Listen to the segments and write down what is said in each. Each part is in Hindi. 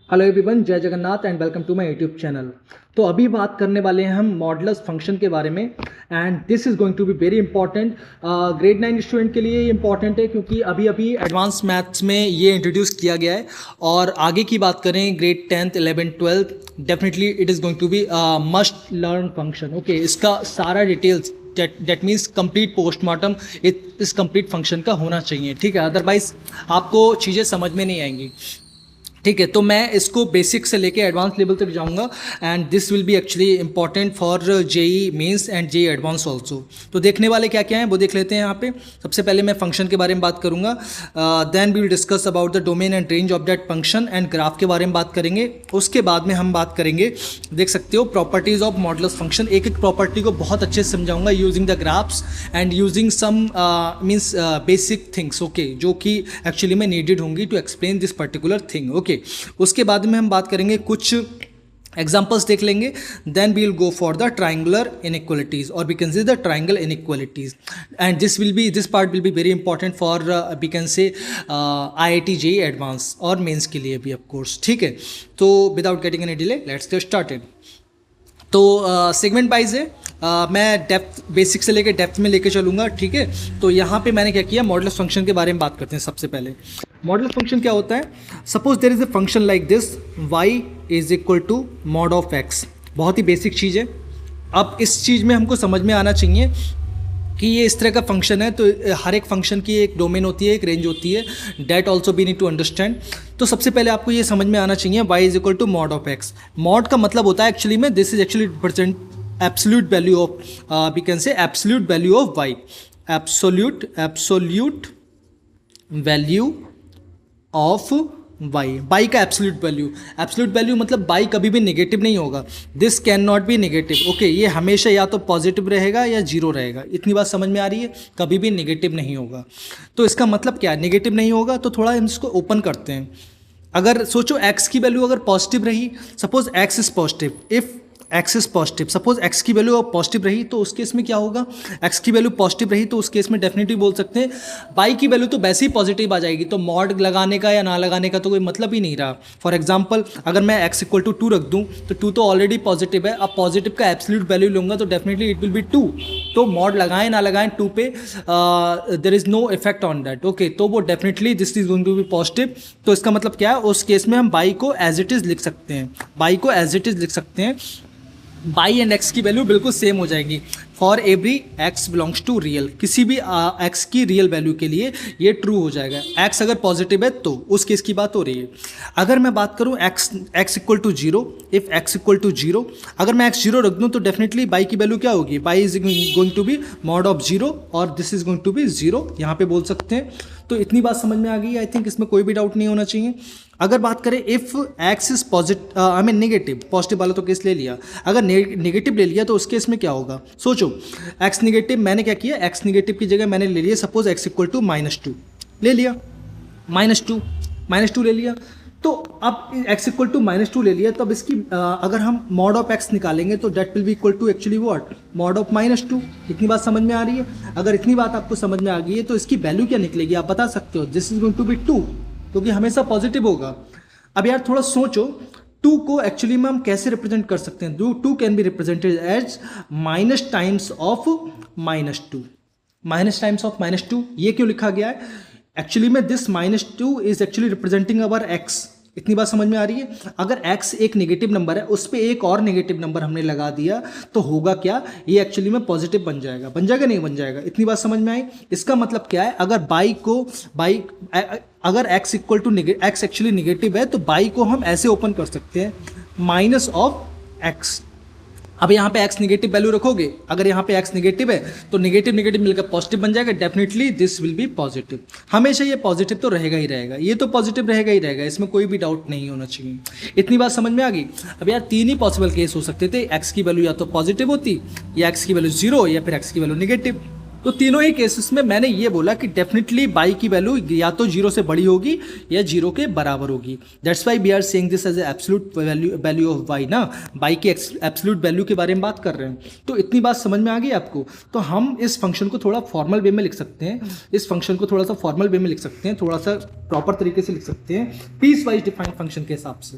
हेलो एवरीवन, जय Jagannath and welcome to my YouTube channel. तो अभी बात करने वाले हैं हम मॉडुलस फंक्शन के बारे में and this is going to be very important. Grade 9 student के लिए ये इंपॉर्टेंट है क्योंकि अभी अभी एडवांस मैथ्स में ये इंट्रोड्यूस किया गया है। और आगे की बात करें grade 10th 11th 12th, definitely it is going to be must learn function. Okay, इसका सारा details that means complete postmortem इस कंप्लीट फंक्शन का होना चाहिए, ठीक है, अदरवाइज आपको चीज़ें समझ में नहीं आएंगी। ठीक है, तो मैं इसको बेसिक से लेके एडवांस लेवल तक जाऊंगा and this will be actually important for JEE Mains and JEE Advance also. तो देखने वाले क्या क्या हैं वो देख लेते हैं यहाँ पे। सबसे पहले मैं फंक्शन के बारे में बात करूंगा, then we will discuss about the domain and range of that function and graph के बारे में बात करेंगे। उसके बाद में हम बात करेंगे, देख सकते हो, प्रॉपर्टीज ऑफ मॉडुलस फंक्शन। एक एक प्रॉपर्टी को बहुत अच्छे से समझाऊंगा using the graphs and using some means basic things, okay, जो कि एक्चुअली में नीडेड होंगी to explain this particular thing. Okay, उसके बाद में हम बात करेंगे, कुछ एग्जाम्पल्स देख लेंगे, then we will go for the triangular inequalities और we can say the triangle inequalities and this part will be very important for we can say IIT JEE advance और मेंस के लिए भी ऑफ कोर्स। ठीक है, तो without getting any delay let's get started. तो सेगमेंट वाइज है, मैं डेप्थ बेसिक से लेकर डेप्थ में लेके चलूँगा। ठीक है, तो यहाँ पे मैंने क्या किया, मॉडुलस फंक्शन के बारे में बात करते हैं। सबसे पहले मॉडुलस फंक्शन क्या होता है। Suppose there is a function like this, y is equal to mod of x। बहुत ही बेसिक चीज़ है। अब इस चीज़ में हमको समझ में आना चाहिए कि ये इस तरह का फंक्शन है, तो हर एक फंक्शन की एक डोमेन होती है, एक रेंज होती है, that also we need to understand. तो सबसे पहले आपको ये समझ में आना चाहिए y is equal to mod of x। Mod का मतलब होता है एक्चुअली में, this is actually represent absolute value of, we can say absolute value of y, absolute value of y का एब्सोल्यूट वैल्यू मतलब y कभी भी नेगेटिव नहीं होगा। This can not be negative. Okay, ये हमेशा या तो पॉजिटिव रहेगा या जीरो रहेगा। इतनी बात समझ में आ रही है, कभी भी नेगेटिव नहीं होगा। तो इसका मतलब क्या है, नेगेटिव नहीं होगा। तो थोड़ा हम इसको ओपन करते हैं। अगर सोचो x की वैल्यू अगर पॉजिटिव रही, suppose x is positive, if x is positive, suppose x की वैल्यू पॉजिटिव रही, तो उस केस में क्या होगा, x की वैल्यू पॉजिटिव रही तो उस केस में डेफिनेटली बोल सकते हैं y की वैल्यू तो वैसे ही पॉजिटिव आ जाएगी, तो मॉड लगाने का या ना लगाने का तो कोई मतलब ही नहीं रहा। फॉर एग्जाम्पल, अगर मैं x इक्वल टू 2 रख दूं तो 2 तो ऑलरेडी पॉजिटिव है, अब पॉजिटिव का एब्सोल्यूट वैल्यू लूंगा तो डेफिनेटली इट विल बी 2। तो मॉड लगाएं ना लगाएं 2 पे, there is no effect on that. Okay, तो वो definitely this is going to be positive. तो इसका मतलब क्या है, उस केस में हम y को एज इट इज लिख सकते हैं, y एंड x की वैल्यू बिल्कुल सेम हो जाएगी for every x belongs to real. किसी भी x की रियल वैल्यू के लिए ये ट्रू हो जाएगा। x अगर पॉजिटिव है तो उस केस की बात हो रही है। अगर मैं बात करूं x equal to 0, if x equal to 0, अगर मैं x 0 रख दूं तो डेफिनेटली y की वैल्यू क्या होगी, y is going to be mod of 0 और this is going to be 0, यहाँ पे बोल सकते हैं। तो इतनी बात समझ में आ गई, आई थिंक इसमें कोई भी डाउट नहीं होना चाहिए। अगर बात करें if x is positive, I mean negative, positive वाला तो केस ले लिया, अगर नेगेटिव ले लिया तो उस केस में क्या होगा, सोचो x नेगेटिव, मैंने क्या किया, x नेगेटिव की जगह मैंने ले लिया सपोज x इक्वल टू -2 ले लिया, -2 ले लिया। तो अब x इक्वल टू -2 ले लिया, तब इसकी अगर हम मॉड ऑफ x निकालेंगे तो that will be equal to actually what, mod of -2। इतनी बात समझ में आ रही है। अगर इतनी बात आपको समझ में आ गई है तो इसकी वैल्यू क्या निकलेगी आप बता सकते हो, this is going to be 2, क्योंकि हमेशा पॉजिटिव होगा। अब यार थोड़ा सोचो, 2 को एक्चुअली में हम कैसे रिप्रेजेंट कर सकते हैं। 2 can be represented as minus times of -2। ये क्यों लिखा गया है, एक्चुअली में this -2 is actually representing our x। इतनी बात समझ में आ रही है। अगर x एक नेगेटिव नंबर है, उस पर एक और नेगेटिव नंबर हमने लगा दिया तो होगा क्या, ये एक्चुअली में पॉजिटिव बन जाएगा नहीं बन जाएगा। इतनी बात समझ में आई। इसका मतलब क्या है, अगर अगर x equal to x actually negative है तो y को हम ऐसे ओपन कर सकते हैं, माइनस ऑफ x। अब यहाँ पे x नेगेटिव वैल्यू रखोगे, अगर यहाँ पे x नेगेटिव है तो नेगेटिव मिलकर पॉजिटिव बन जाएगा, definitely this will B positive. हमेशा ये पॉजिटिव तो रहेगा ही रहेगा, ये तो पॉजिटिव रहेगा ही रहेगा, इसमें कोई भी डाउट नहीं होना चाहिए। इतनी बात समझ में आ गई। अब यार 3 ही पॉसिबल केस हो सकते थे, x की वैल्यू या तो पॉजिटिव होती, या x की वैल्यू 0, या फिर x की वैल्यू नेगेटिव। तो तीनों ही केसेस में मैंने ये बोला कि डेफिनेटली बाई की वैल्यू या तो जीरो से बड़ी होगी या जीरो के बराबर होगी। That's why we are saying this as absolute value of y ना, बाई की एब्सोल्यूट वैल्यू के बारे में बात कर रहे हैं। तो इतनी बात समझ में आ गई आपको। तो हम इस फंक्शन को थोड़ा फॉर्मल वे में लिख सकते हैं, इस फंक्शन को थोड़ा सा फॉर्मल वे में लिख सकते हैं, थोड़ा सा प्रॉपर तरीके से लिख सकते हैं पीस वाइज डिफाइंड फंक्शन के हिसाब से,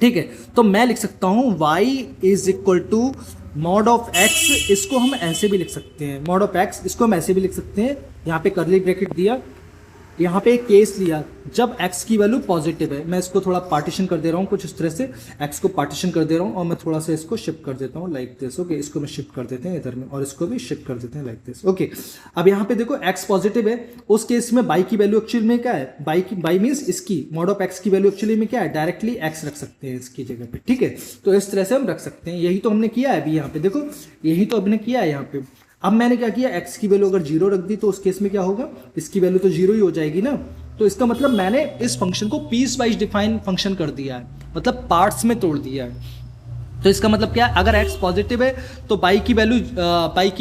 ठीक है। तो मैं लिख सकता हूँ y is equal to mod of x, इसको हम ऐसे भी लिख सकते हैं, मॉड ऑफ x इसको हम ऐसे भी लिख सकते हैं, यहाँ पे कर्ली ब्रैकेट दिया, यहाँ पे एक केस लिया जब x की वैल्यू पॉजिटिव है। मैं इसको थोड़ा पार्टीशन कर दे रहा हूँ कुछ इस तरह से, x को पार्टीशन कर दे रहा हूँ और मैं थोड़ा सा इसको शिफ्ट कर देता हूँ लाइक दिस, ओके। इसको मैं शिफ्ट कर देते हैं इधर में और इसको भी शिफ्ट कर देते हैं लाइक दिस, ओके। अब यहाँ पे देखो x पॉजिटिव है, उस केस में बाई की वैल्यू एक्चुअली में क्या है, बाई मीन्स इसकी मॉड ऑफ x की वैल्यू एक्चुअली में क्या है, डायरेक्टली x रख सकते हैं इसकी जगह पे, ठीक है। तो इस तरह से हम रख सकते हैं, यही तो हमने किया है अभी यहाँ पे, देखो यही तो हमने किया है यहाँ पे। अब मैंने क्या किया, x की वैल्यू अगर जीरो रख दी तो उस केस में क्या होगा, इसकी वैल्यू तो जीरो ही हो जाएगी ना। तो इसका मतलब मैंने इस फंक्शन को पीस वाइज डिफाइन फंक्शन कर दिया है, मतलब पार्ट्स में तोड़ दिया है। तो इसका मतलब क्या है, अगर x पॉजिटिव है तो बाई की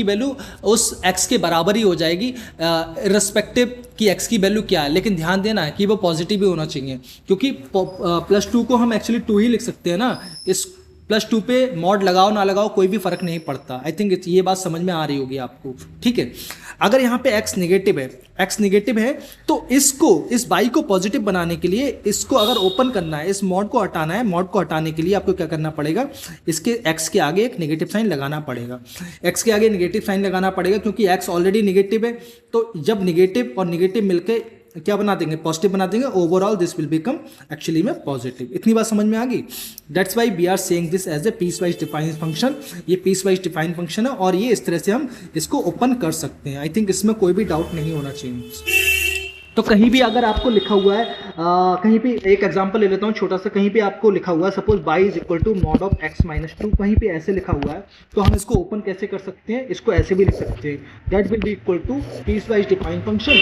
वैल्यू उस x के बराबर ही हो जाएगी, रिस्पेक्टिव कि x की वैल्यू क्या है। लेकिन ध्यान देना है कि वो पॉजिटिव ही होना चाहिए, क्योंकि +2 को हम एक्चुअली 2 ही लिख सकते हैं ना, इस +2 पे मॉड लगाओ ना लगाओ कोई भी फर्क नहीं पड़ता। आई थिंक ये बात समझ में आ रही होगी आपको, ठीक है। अगर यहाँ पे x नेगेटिव है तो इसको, इस बाई को पॉजिटिव बनाने के लिए इसको अगर ओपन करना है, इस मॉड को हटाना है, मॉड को हटाने के लिए आपको क्या करना पड़ेगा, इसके x के आगे एक नेगेटिव साइन लगाना पड़ेगा, x के आगे नेगेटिव साइन लगाना पड़ेगा, क्योंकि x ऑलरेडी नेगेटिव है। तो जब नेगेटिव और नेगेटिव मिलकर क्या बना देंगे, पॉजिटिव बना देंगे, overall this will become actually में पॉजिटिव। इतनी बात समझ में आ गई। That's why we are saying this as a piece wise defined function. ये पीस वाइज डिफाइंड फंक्शन है और ये इस तरह से हम इसको ओपन कर सकते हैं। आई थिंक इसमें कोई भी डाउट नहीं होना चाहिए। तो कहीं भी अगर आपको लिखा हुआ है, कहीं भी एक एग्जांपल ले लेता हूँ छोटा सा, कहीं पे आपको लिखा हुआ है suppose y is equal to mod of x-2, कहीं पे ऐसे लिखा हुआ है, तो हम इसको ओपन कैसे कर सकते हैं, इसको ऐसे भी लिख सकते हैं, that will be equal to piece wise defined function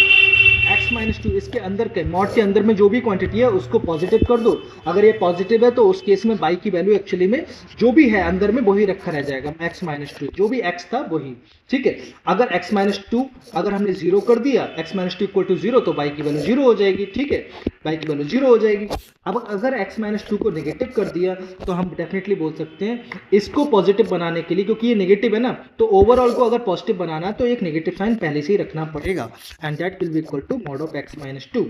x-2, इसके अंदर के मॉड के अंदर में जो भी क्वांटिटी है उसको पॉजिटिव कर दो। अगर ये पॉजिटिव है तो उस केस में बाई की वैल्यू एक्चुअली में जो भी है अंदर में वही रखा रह जाएगा, x-2 जो भी x था वही, ठीक है। अगर x-2 अगर हमने जीरो कर दिया, x-2 इक्वल टू जीरो, तो बाई की वैल्यू जीरो हो जाएगी, ठीक है, बाई की वैल्यू जीरो हो जाएगी। अब अगर x-2 को नेगेटिव कर दिया तो हम डेफिनेटली बोल सकते हैं इसको पॉजिटिव बनाने के लिए, क्योंकि ये नेगेटिव है ना, तो ओवरऑल को अगर पॉजिटिव बनाना है तो एक नेगेटिव साइन पहले से ही रखना पड़ेगा, and that will be equal to mod of x-2।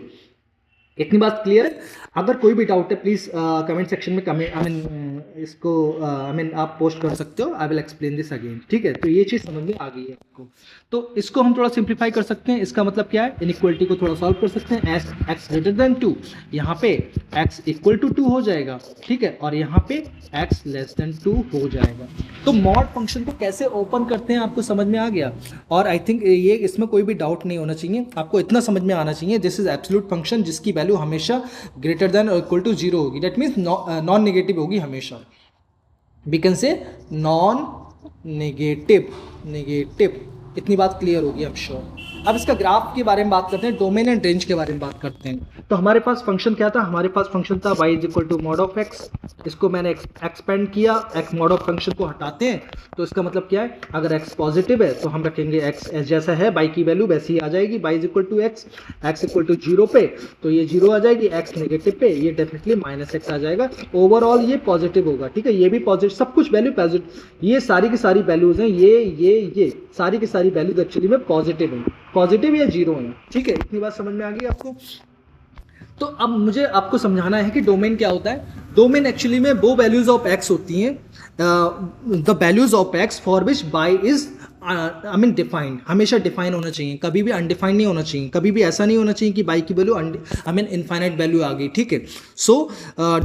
इतनी बात क्लियर है। अगर कोई भी डाउट है प्लीज कमेंट सेक्शन में आप पोस्ट कर सकते हो, I will explain this again, ठीक है। तो ये चीज़ समझ में आ गई है आपको। तो इसको हम थोड़ा सिंप्लीफाई कर सकते हैं। इसका मतलब क्या है, इनइक्वालिटी को थोड़ा सॉल्व कर सकते हैं। x ग्रेटर देन 2, यहाँ पे x इक्वल टू 2 हो जाएगा, ठीक है, और यहाँ पे x लेस देन 2 हो जाएगा। तो मॉड फंक्शन को कैसे ओपन करते हैं आपको समझ में आ गया। और आई थिंक ये इसमें कोई भी डाउट नहीं होना चाहिए, आपको इतना समझ में आना चाहिए दिस इज एब्सोल्यूट फंक्शन जिसकी वैल्यू हमेशा ग्रेटर देन और इक्वल टू 0 होगी, दैट मीन्स नॉन नेगेटिव होगी हमेशा। We can say non negative. इतनी बात क्लियर होगी, आई एम श्योर। अब इसका ग्राफ के बारे में बात करते हैं, डोमेन एंड रेंज के बारे में बात करते हैं। तो हमारे पास फंक्शन क्या था, हमारे पास फंक्शन था y is equal to mod of x। इसको मैंने एक्सपेंड किया, x मॉड ऑफ फंक्शन को हटाते हैं तो इसका मतलब क्या है, अगर x पॉजिटिव है तो हम रखेंगे x जैसा है, y की वैल्यू वैसी ही आ जाएगी, y is equal to x equal to 0 पे तो ये 0 आ जाएगी, x नेगेटिव पे ये डेफिनेटली -x आ जाएगा। ओवरऑल ये पॉजिटिव होगा, ठीक है, ये भी पॉजिटिव, सब कुछ वैल्यू पॉजिटिव, ये सारी की सारी वैल्यूज हैं, ये सारी की सारी वैल्यूज एक्चुअली में पॉजिटिव है, पॉजिटिव या 0 है, ठीक है। इतनी बात समझ में आ गई आपको। तो अब मुझे आपको समझाना है कि डोमेन क्या होता है। डोमेन एक्चुअली में वो वैल्यूज ऑफ x होती हैं, the values of x for which by is defined. हमेशा डिफाइन होना चाहिए, कभी भी अनडिफाइंड नहीं होना चाहिए, कभी भी ऐसा नहीं होना चाहिए कि बाई की वैल्यू इनफाइनाइट वैल्यू आ गई, ठीक है। So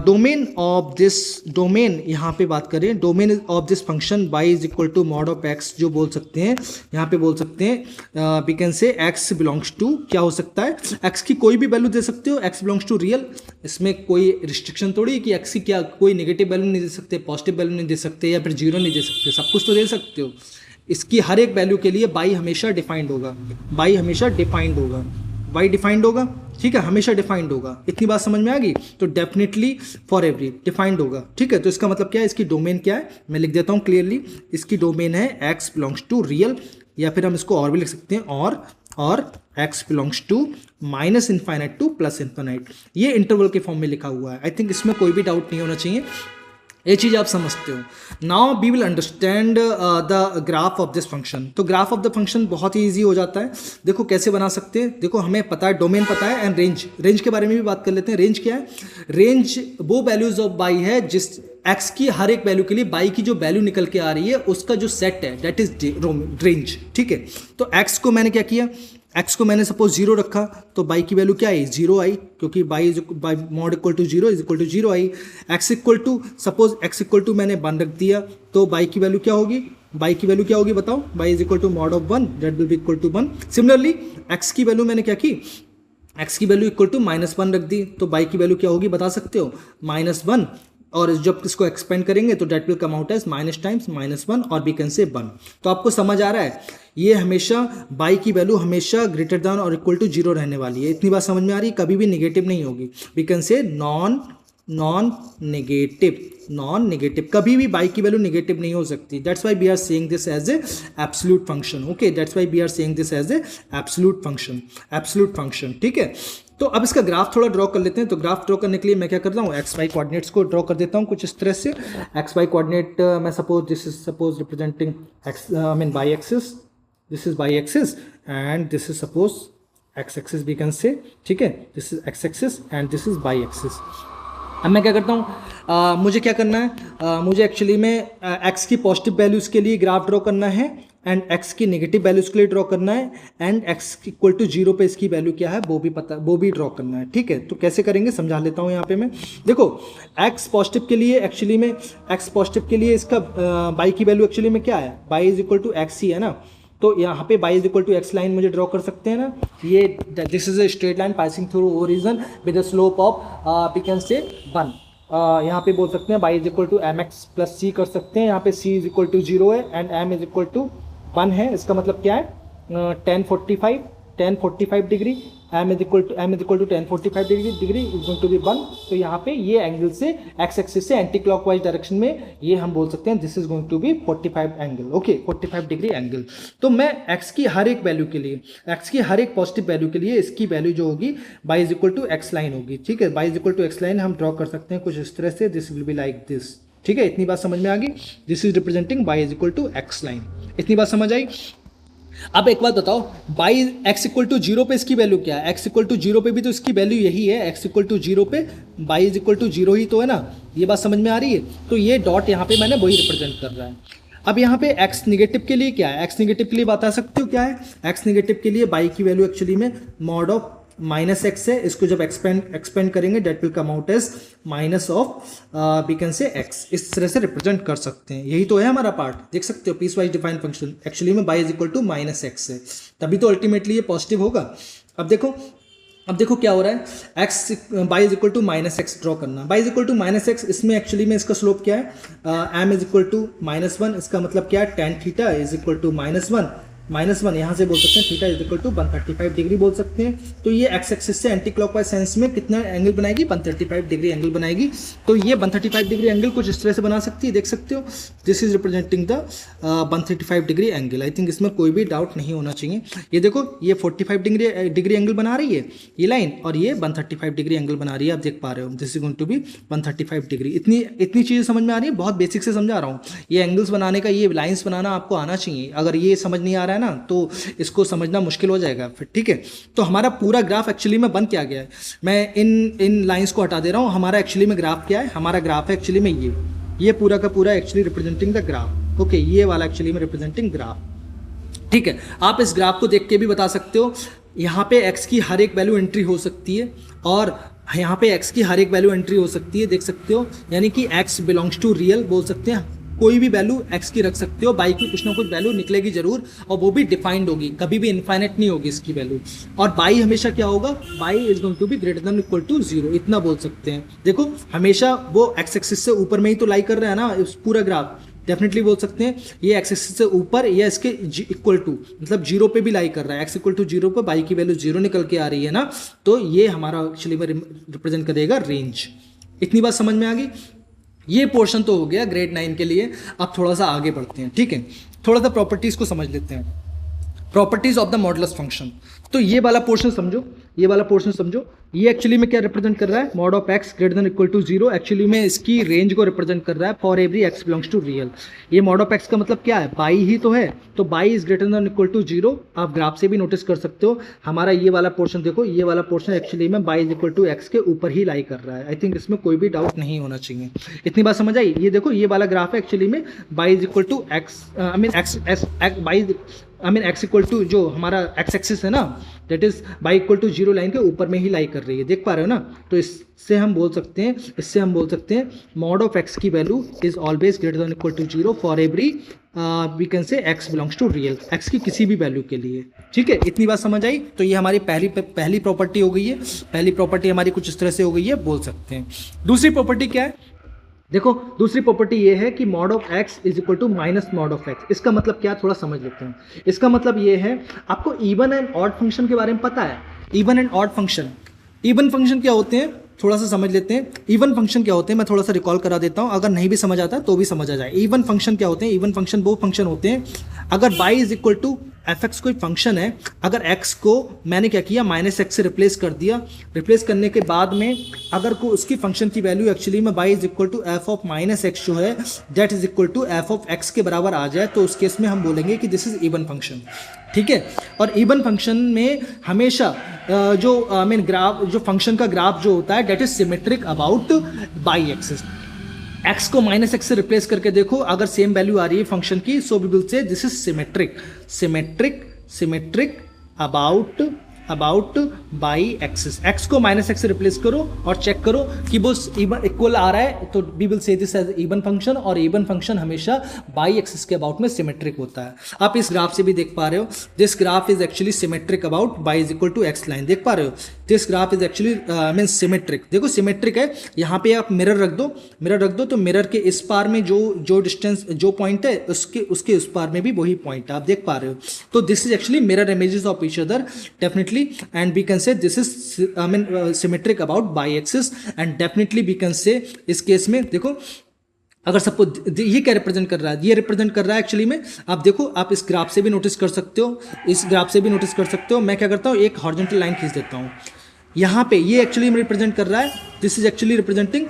domain of this, domain यहाँ पे बात करें, domain of this function y is equal to mod of x जो बोल सकते हैं, यहाँ पे बोल सकते हैं we can say x belongs to, क्या हो सकता है, x की कोई भी वैल्यू दे सकते हो, x बिलोंग्स टू रियल, इसमें कोई रिस्ट्रिक्शन थोड़ी कि x की क्या कोई नेगेटिव वैल्यू नहीं दे सकते, पॉजिटिव वैल्यू नहीं दे सकते या फिर 0 नहीं दे सकते, सब कुछ तो दे सकते हो। इसकी हर एक वैल्यू के लिए बाई हमेशा डिफाइंड होगा, बाई हमेशा डिफाइंड होगा, बाई डिफाइंड होगा, ठीक है, हमेशा डिफाइंड होगा। इतनी बात समझ में आ गई। तो डेफिनेटली फॉर एवरी डिफाइंड होगा, ठीक है। तो इसका मतलब क्या है, इसकी डोमेन क्या है, मैं लिख देता हूँ क्लियरली, इसकी डोमेन है x बिलोंग्स टू रियल, या फिर हम इसको और भी लिख सकते हैं और x belongs to minus infinite to plus infinite, ये इंटरवल के फॉर्म में लिखा हुआ है। आई थिंक इसमें कोई भी डाउट नहीं होना चाहिए, ये चीज़ आप समझते हो। Now we will understand the graph of this function. तो ग्राफ ऑफ द फंक्शन बहुत ही ईजी हो जाता है। देखो कैसे बना सकते हैं, देखो हमें पता है डोमेन पता है एंड रेंज के बारे में भी बात कर लेते हैं। रेंज क्या है? रेंज वो वैल्यूज ऑफ बाई है जिस एक्स की हर एक वैल्यू के लिए बाई की जो वैल्यू निकल के आ रही है उसका जो सेट है दैट इज रेंज। ठीक है, तो एक्स को मैंने क्या किया, एक्स को मैंने सपोज 0 रखा तो बाई की वैल्यू क्या आई, 0 आई, क्योंकि y mod equal to 0 is equal to 0 आई। X equal to suppose x equal to मैंने 1 रख दिया तो बाई की वैल्यू क्या होगी, बाई की वैल्यू क्या होगी बताओ, y is equal to mod of 1 that will be equal to 1। Similarly x की वैल्यू मैंने क्या की, एक्स की वैल्यू इक्वल टू -1 रख दी तो बाई की वैल्यू क्या होगी बता सकते हो, -1, और जब इसको एक्सपेंड करेंगे तो that will come out as minus times -1 और वी कैन से 1। तो आपको समझ आ रहा है, ये हमेशा बाई की वैल्यू हमेशा ग्रेटर देन और इक्वल टू 0 रहने वाली है। इतनी बात समझ में आ रही है, कभी भी नेगेटिव नहीं होगी। We can say non negative, कभी भी बाई की वैल्यू नेगेटिव नहीं हो सकती। That's why we are saying this as a absolute function. Okay, that's why we are saying this as a absolute function. ठीक है, तो अब इसका ग्राफ थोड़ा ड्रॉ कर लेते हैं। तो ग्राफ ड्रॉ करने के लिए मैं क्या करता हूँ, एक्स वाई कोऑर्डिनेट्स को ड्रॉ कर देता हूँ कुछ इस तरह से। एक्स वाई कोऑर्डिनेट मैं suppose this is suppose representing x I mean y axis, this is y axis and this is suppose x axis we can say. ठीक है, this is x axis and this is y axis. अब मैं क्या करता हूँ, मुझे क्या करना है, मुझे एक्चुअली में एक्स की पॉजिटिव वैल्यूज़ के लिए ग्राफ ड्रॉ करना है एंड एक्स की नेगेटिव वैल्यूज़ के लिए ड्रॉ करना है एंड एक्स इक्वल टू 0 पे इसकी वैल्यू क्या है वो भी ड्रॉ करना है। ठीक है, तो कैसे करेंगे समझा लेता हूँ यहाँ पे मैं। देखो एक्स पॉजिटिव के लिए एक्चुअली में एक्स पॉजिटिव के लिए इसका बाई की वैल्यू एक्चुअली में क्या है, by is equal to X ही है ना। तो यहाँ पे Y is equal to x line मुझे ड्रॉ कर सकते हैं ना, ये this is a straight line passing through origin with a slope of we can say 1। यहाँ पे बोल सकते हैं Y is equal to M X plus C कर सकते हैं। यहाँ पे सी इज इक्वल टू 0 है and m is equal to 1 है। इसका मतलब क्या है, 1045 degree, m is equal to 1045 degree is going to be 1। तो यहाँ पे ये एंगल से एक्स एक्सिस से एंटी क्लॉकवाइज डायरेक्शन में ये हम बोल सकते हैं this is going to be 45 angle. Okay, 45 degree angle. तो मैं एक्स की हर एक वैल्यू के लिए, एक्स की हर एक पॉजिटिव वैल्यू के लिए इसकी वैल्यू जो होगी y is equal to x line होगी। ठीक है, by is equal to x line हम ड्रॉ कर सकते हैं कुछ इस तरह से, this will be like this. ठीक है, इतनी बात समझ में आ गई, this is representing y is equal to x line. इतनी बात समझ आई। अब एक बात बताओ, बाई एक्स इक्वल टू 0 पे इसकी वैल्यू क्या है, एक्स इक्वल टू 0 पे भी तो इसकी वैल्यू यही है, एक्स इक्वल टू 0 पे बाई इज इक्वल टू 0 ही तो है ना। ये बात समझ में आ रही है। तो ये डॉट यहाँ पे मैंने वही रिप्रेजेंट कर रहा है। अब यहाँ पे एक्स निगेटिव के लिए क्या है, एक्स निगेटिव के लिए बता सकते हो क्या है, एक्स निगेटिव के लिए बाई की वैल्यू एक्चुअली में मॉड ऑफ -x है। इसको जब एक्सपेंड करेंगे that will come out as minus of we can say x। इस तरह से रिप्रेजेंट कर सकते हैं। यही तो है हमारा पार्ट, देख सकते हो piece wise defined function actually में by is equal to -x है, तभी तो अल्टीमेटली ये पॉजिटिव होगा। अब देखो क्या हो रहा है, x Y is equal to -x draw करना, Y is equal to -x, इसमें एक्चुअली में इसका स्लोप क्या है, m इज इक्वल टू -1। इसका मतलब क्या है, tan theta is equal to -1 यहाँ से बोल सकते हैं theta is equal to 135 degree बोल सकते हैं। तो ये एक्स एक्सिस से एंटी क्लॉकवाइज सेंस में कितना एंगल बनाएगी, 135 डिग्री एंगल बनाएगी। तो ये 135 डिग्री एंगल कुछ इस तरह से बना सकती है, देख सकते हो, this is representing the 135 degree angle. I think इसमें कोई भी डाउट नहीं होना चाहिए। ये देखो, ये 45 डिग्री एंगल बना रही है ये लाइन, और ये 135 डिग्री एंगल बना रही है, आप देख पा रहे हो, this is going to be 135 degree. इतनी चीज़ें समझ में आ रही है, बहुत बेसिक से समझा रहा हूँ। ये एंगल्स बनाने का, ये लाइन्स बनाना आपको आना चाहिए। अगर ये समझ नहीं आ रहा है ना तो इसको समझना मुश्किल हो जाएगा फिर। ठीक है, तो हमारा पूरा ग्राफ एक्चुअली में बन क्या गया है, मैं इन लाइंस को हटा दे रहा हूँ। हमारा एक्चुअली में ग्राफ क्या है, हमारा ग्राफ है एक्चुअली में ये पूरा का पूरा actually representing the graph. Okay, ये वाला एक्चुअली में रिप्रेजेंटिंग ग्राफ। ठीक है, आप इस ग्राफ को देख के भी बता सकते हो, यहाँ पे x की हर एक वैल्यू एंट्री हो सकती है और यहाँ पे x की हर एक वैल्यू एंट्री हो सकती है, देख सकते हो, यानी कि x बिलोंग्स टू रियल बोल सकते हैं। कोई भी वैल्यू x की रख सकते हो, बाई की कुछ ना कुछ वैल्यू निकलेगी जरूर, और वो भी डिफाइंड होगी, कभी भी इनफाइनाइट नहीं होगी इसकी वैल्यू। और बाई हमेशा क्या होगा, y is going to be greater than equal to 0, इतना बोल सकते हैं। देखो हमेशा वो एक्स एक्सिस से ऊपर में ही तो लाई कर रहा है ना इस पूरा ग्राफ, डेफिनेटली बोल सकते हैं ये एक्स एक्सिस से ऊपर या इसके इक्वल टू, मतलब 0 पे भी लाई कर रहा है, एक्स इक्वल टू 0 पर बाई की वैल्यू 0 निकल के आ रही है ना, तो ये हमारा एक्चुअली में रिप्रेजेंट करेगा रेंज। इतनी बात समझ में आ गई। ये पोर्शन तो हो गया ग्रेड 9 के लिए। अब थोड़ा सा आगे बढ़ते हैं। ठीक है, थोड़ा सा प्रॉपर्टीज को समझ लेते हैं। Properties of the modulus function. तो ये वाला पोर्शन समझो, ये वाला पोर्शन समझो, ये एक्चुअली में क्या रिप्रेजेंट कर रहा है, mod of x greater than equal to zero, actually में इसकी रेंज को रिप्रेजेंट कर रहा है for every x belongs to real. ये मॉड ऑफ एक्स का मतलब क्या है, बाई ही तो है, तो y is greater than equal to zero. आप ग्राफ से भी नोटिस कर सकते हो, हमारा ये वाला पोर्शन देखो, ये वाला पोर्शन एक्चुअली में by is equal to x के ऊपर ही लाई कर रहा है। आई थिंक इसमें कोई भी डाउट नहीं होना चाहिए। इतनी बात समझ आई। ये देखो, ये वाला ग्राफ है एक्चुअली में by is equal to x, I mean x y, I mean x equal to जो हमारा एक्स एक्सिस है ना, that is y equal to zero line के ऊपर में ही लाई कर रही है, देख पा रहे हो ना। तो इससे हम बोल सकते हैं मॉड ऑफ एक्स की value is always greater than equal to zero for every we can say x belongs to real, x की किसी भी वैल्यू के लिए। ठीक है, इतनी बात समझ आई। तो ये हमारी पहली प्रॉपर्टी हो गई है। पहली प्रॉपर्टी हमारी कुछ इस तरह से हो गई है, बोल सकते हैं। दूसरी प्रॉपर्टी क्या है, देखो दूसरी प्रॉपर्टी ये है कि mod of x is equal to minus mod of x. इसका मतलब क्या, थोड़ा समझ लेते हैं। इसका मतलब ये है, आपको इवन एंड ऑड फंक्शन के बारे में पता है। Even and odd function, even function क्या होते हैं, थोड़ा सा समझ लेते हैं। इवन फंक्शन क्या होते हैं, मैं थोड़ा सा रिकॉल करा देता हूँ, अगर नहीं भी समझ आता तो भी समझ आ जाए। इवन फंक्शन क्या होते हैं, इवन फंक्शन वो फंक्शन होते हैं, अगर y is equal to f x कोई फंक्शन है, अगर x को मैंने क्या किया, माइनस एक्स से रिप्लेस कर दिया, रिप्लेस करने के बाद में अगर को उसकी फंक्शन की वैल्यू एक्चुअली में y is equal to f of minus x जो है that is equal to f of x के बराबर आ जाए, तो उस केस में हम बोलेंगे कि दिस इज इवन फंक्शन। ठीक है, और इवन फंक्शन में हमेशा जो आई मीन ग्राफ, जो फंक्शन का ग्राफ जो होता है that is symmetric about y axis. X को माइनस एक्स से रिप्लेस करके देखो, अगर सेम वैल्यू आ रही है फंक्शन की, so we will say this is symmetric about y axis. X को माइनस एक्स से रिप्लेस करो और चेक करो कि वो इक्वल आ रहा है, तो we will say this as even function, और इवन फंक्शन हमेशा बाई एक्सिस के अबाउट में सिमेट्रिक होता है। आप इस ग्राफ से भी देख पा रहे हो, this graph is actually symmetric about y is equal to x line, देख पा रहे हो। This graph is actually mean symmetric, देखो सिमेट्रिक है। यहाँ पे आप मिरर रख दो, तो मिरर के इस पार में जो डिस्टेंस, जो पॉइंट है, उसके उस पार में भी वही पॉइंट आप देख पा रहे हो। तो this is actually mirror images of each other definitely, and we can say this is symmetric about y-axis, and definitely we can say इस केस में देखो, अगर सपोज ये क्या रिप्रेजेंट कर रहा है, ये रिप्रेजेंट कर रहा है एक्चुअली में, आप देखो, आप इस ग्राफ से भी नोटिस कर सकते हो, इस ग्राफ से भी नोटिस कर सकते हो। मैं क्या करता हूँ, एक हॉरिजॉन्टल लाइन खींच देता हूँ यहाँ पे, ये एक्चुअली में रिप्रेजेंट कर रहा है, दिस इज एक्चुअली रिप्रेजेंटिंग,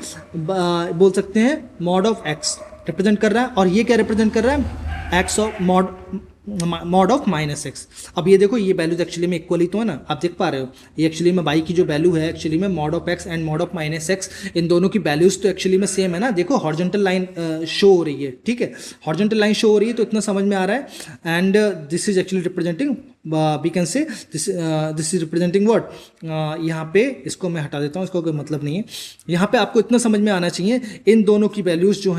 बोल सकते हैं मॉड ऑफ एक्स रिप्रेजेंट कर रहा है, और ये क्या रिप्रेजेंट कर रहा है, x of mod of minus x. अब ये देखो, ये वैल्यूज एक्चुअली में इक्वली तो है ना, आप देख पा रहे हो। ये एक्चुअली में बाई की जो वैल्यू है एक्चुअली में mod of x and mod of minus X, इन दोनों की वैल्यूज तो एक्चुअली में सेम है ना। देखो हॉरिजॉन्टल लाइन शो हो रही है, ठीक है, हॉरिजॉन्टल लाइन शो हो रही है, तो इतना समझ में आ रहा है। And this is actually representing, we can say this is representing what, यहाँ पे इसको मैं हटा देता हूँ, इसको कोई मतलब नहीं है। यहाँ पे आपको इतना समझ में आना चाहिए, इन दोनों की वैल्यूज जो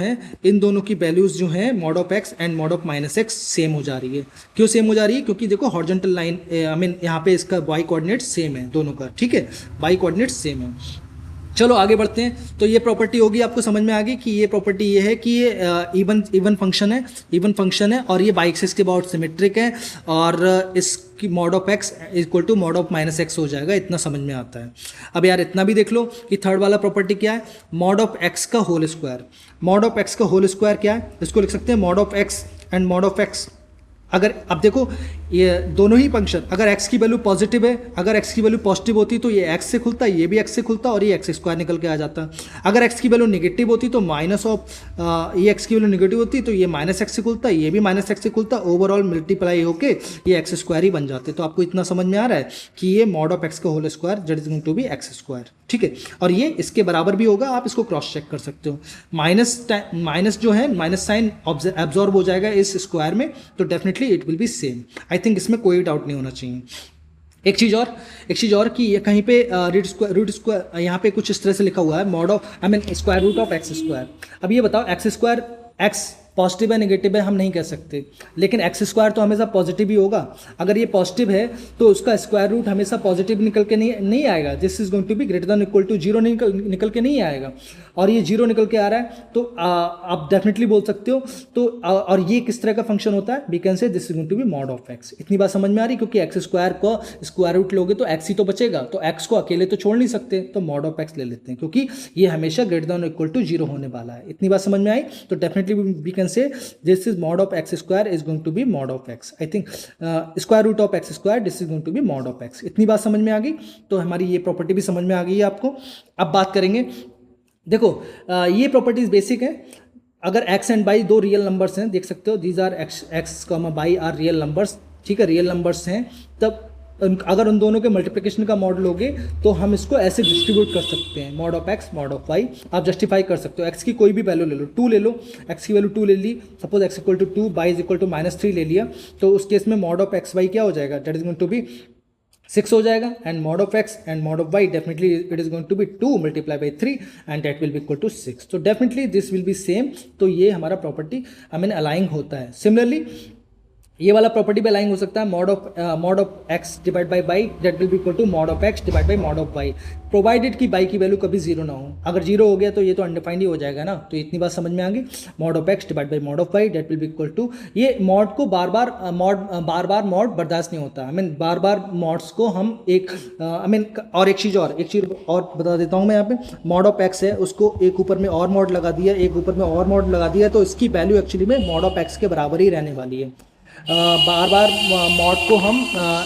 हैं, mod of x and mod of minus x same हो जा रही है। क्यों सेम हो जा रही है, क्योंकि देखो हॉरिजॉन्टल लाइन, आई मीन यहाँ पे इसका वाई कोऑर्डिनेट सेम है दोनों का, ठीक है, वाई कोऑर्डिनेट सेम है। चलो आगे बढ़ते हैं। तो ये प्रॉपर्टी होगी, आपको समझ में आ गई कि ये प्रॉपर्टी ये है कि ये इवन फंक्शन है और ये बाई एक्सिस के अबाउट सिमेट्रिक है, और इसकी mod of x equal to mod of minus x हो जाएगा, इतना समझ में आता है। अब यार इतना भी देख लो कि थर्ड वाला प्रॉपर्टी क्या है, मॉड ऑफ एक्स का whole square. Mod of x का होल स्क्वायर क्या है, इसको लिख सकते हैं mod of x and mod of x. अगर अब देखो, ये दोनों ही फंक्शन, अगर x की वैल्यू पॉजिटिव है, अगर x की वैल्यू पॉजिटिव होती तो ये x से खुलता, ये भी x से खुलता, और ये एक्स स्क्वायर निकल के आ जाता। अगर x की वैल्यू नेगेटिव होती तो माइनस ऑफ, ये x की वैल्यू नेगेटिव होती तो ये माइनस एक्स से खुलता, ये भी माइनस एक्स से खुलता, ओवरऑल मल्टीप्लाई होके ये एक्स स्क्वायर ही बन जाते। तो आपको इतना समझ में आ रहा है कि ये मॉड ऑफ एक्स का whole square that is going to be x square, ठीक है, और ये इसके बराबर भी होगा, आप इसको क्रॉस चेक कर सकते हो। माइनस जो है, माइनस साइन एब्जॉर्ब हो जाएगा इस स्क्वायर में, तो definitely it will be same. I think इसमें कोई डाउट नहीं होना चाहिए। एक चीज़ और कि ये कहीं पे रूट स्क्वायर यहाँ पे कुछ इस तरह से लिखा हुआ है, mod of, I mean square root of x square. अब ये बताओ, एक्स स्क्वायर, एक्स पॉजिटिव है नेगेटिव है हम नहीं कह सकते, लेकिन एक्स स्क्वायर तो हमेशा पॉजिटिव ही होगा। अगर ये पॉजिटिव है तो उसका स्क्वायर रूट हमेशा पॉजिटिव निकल के नहीं आएगा, this is going to be greater than equal to zero निकल के नहीं आएगा, और ये जीरो निकल के आ रहा है, तो आप डेफिनेटली बोल सकते हो। तो और ये किस तरह का फंक्शन होता है, we can say this is going to be mod of x. इतनी बात समझ में आ रही, क्योंकि एक्स स्क्वायर को स्क्वायर रूट लोगे तो एक्स ही तो बचेगा, तो एक्स को अकेले तो छोड़ नहीं सकते, तो मॉड ऑफ एक्स ले लेते हैं, क्योंकि ये हमेशा greater than equal to zero होने वाला है। इतनी बात समझ में आई, तो definitely we can say this is mod of x square is going to be mod of x, I think square root of x square this is going to be mod of x. इतनी बात समझ में आ गई, तो हमारी ये प्रॉपर्टी भी समझ में आ गई है आपको। अब बात करेंगे, देखो ये प्रॉपर्टीज बेसिक है। अगर x एंड y दो रियल नंबर्स हैं, देख सकते हो these are x comma y are real numbers, ठीक है, रियल नंबर्स हैं, तब अगर उन दोनों के मल्टीप्लिकेशन का मॉड लोगे तो हम इसको ऐसे डिस्ट्रीब्यूट कर सकते हैं, mod of x mod of y। आप जस्टिफाई कर सकते हो, x की कोई भी वैल्यू ले लो, 2 ले लो, x की वैल्यू 2 ले ली, suppose x equal to 2, y is equal to -3 ले लिया, तो उस केस में मॉड ऑफ x y क्या हो जाएगा, that is going to be 6 हो जाएगा, and mod of x and mod of y definitely it is going to be 2 multiply by 3 and that will be equal to 6। तो definitely this will be same, तो ये हमारा प्रॉपर्टी आई मीन अलाइंग होता है। सिमिलरली ये वाला प्रॉपर्टी भी अलाइन हो सकता है, mod of x divide by y that will be equal to mod of x divide by mod of y, provided कि बाई की वैल्यू कभी जीरो ना हो। अगर जीरो हो गया तो ये तो अनडिफाइंड ही हो जाएगा ना, तो इतनी बात समझ में आ गई। Mod of x divide by mod of y that will be equal to, ये मॉड को बार बार मॉड बर्दाश्त नहीं होता, I mean bar bar mods को हम एक आई मीन और एक चीज़ और बता देता हूँ मैं यहाँ पे, मॉड ऑफ एक्स है उसको एक ऊपर में और मॉड लगा दिया, एक ऊपर में और मॉड लगा दिया, तो इसकी वैल्यू एक्चुअली में मॉड ऑफ एक्स के बराबर ही रहने वाली है। बार बार मॉड को हम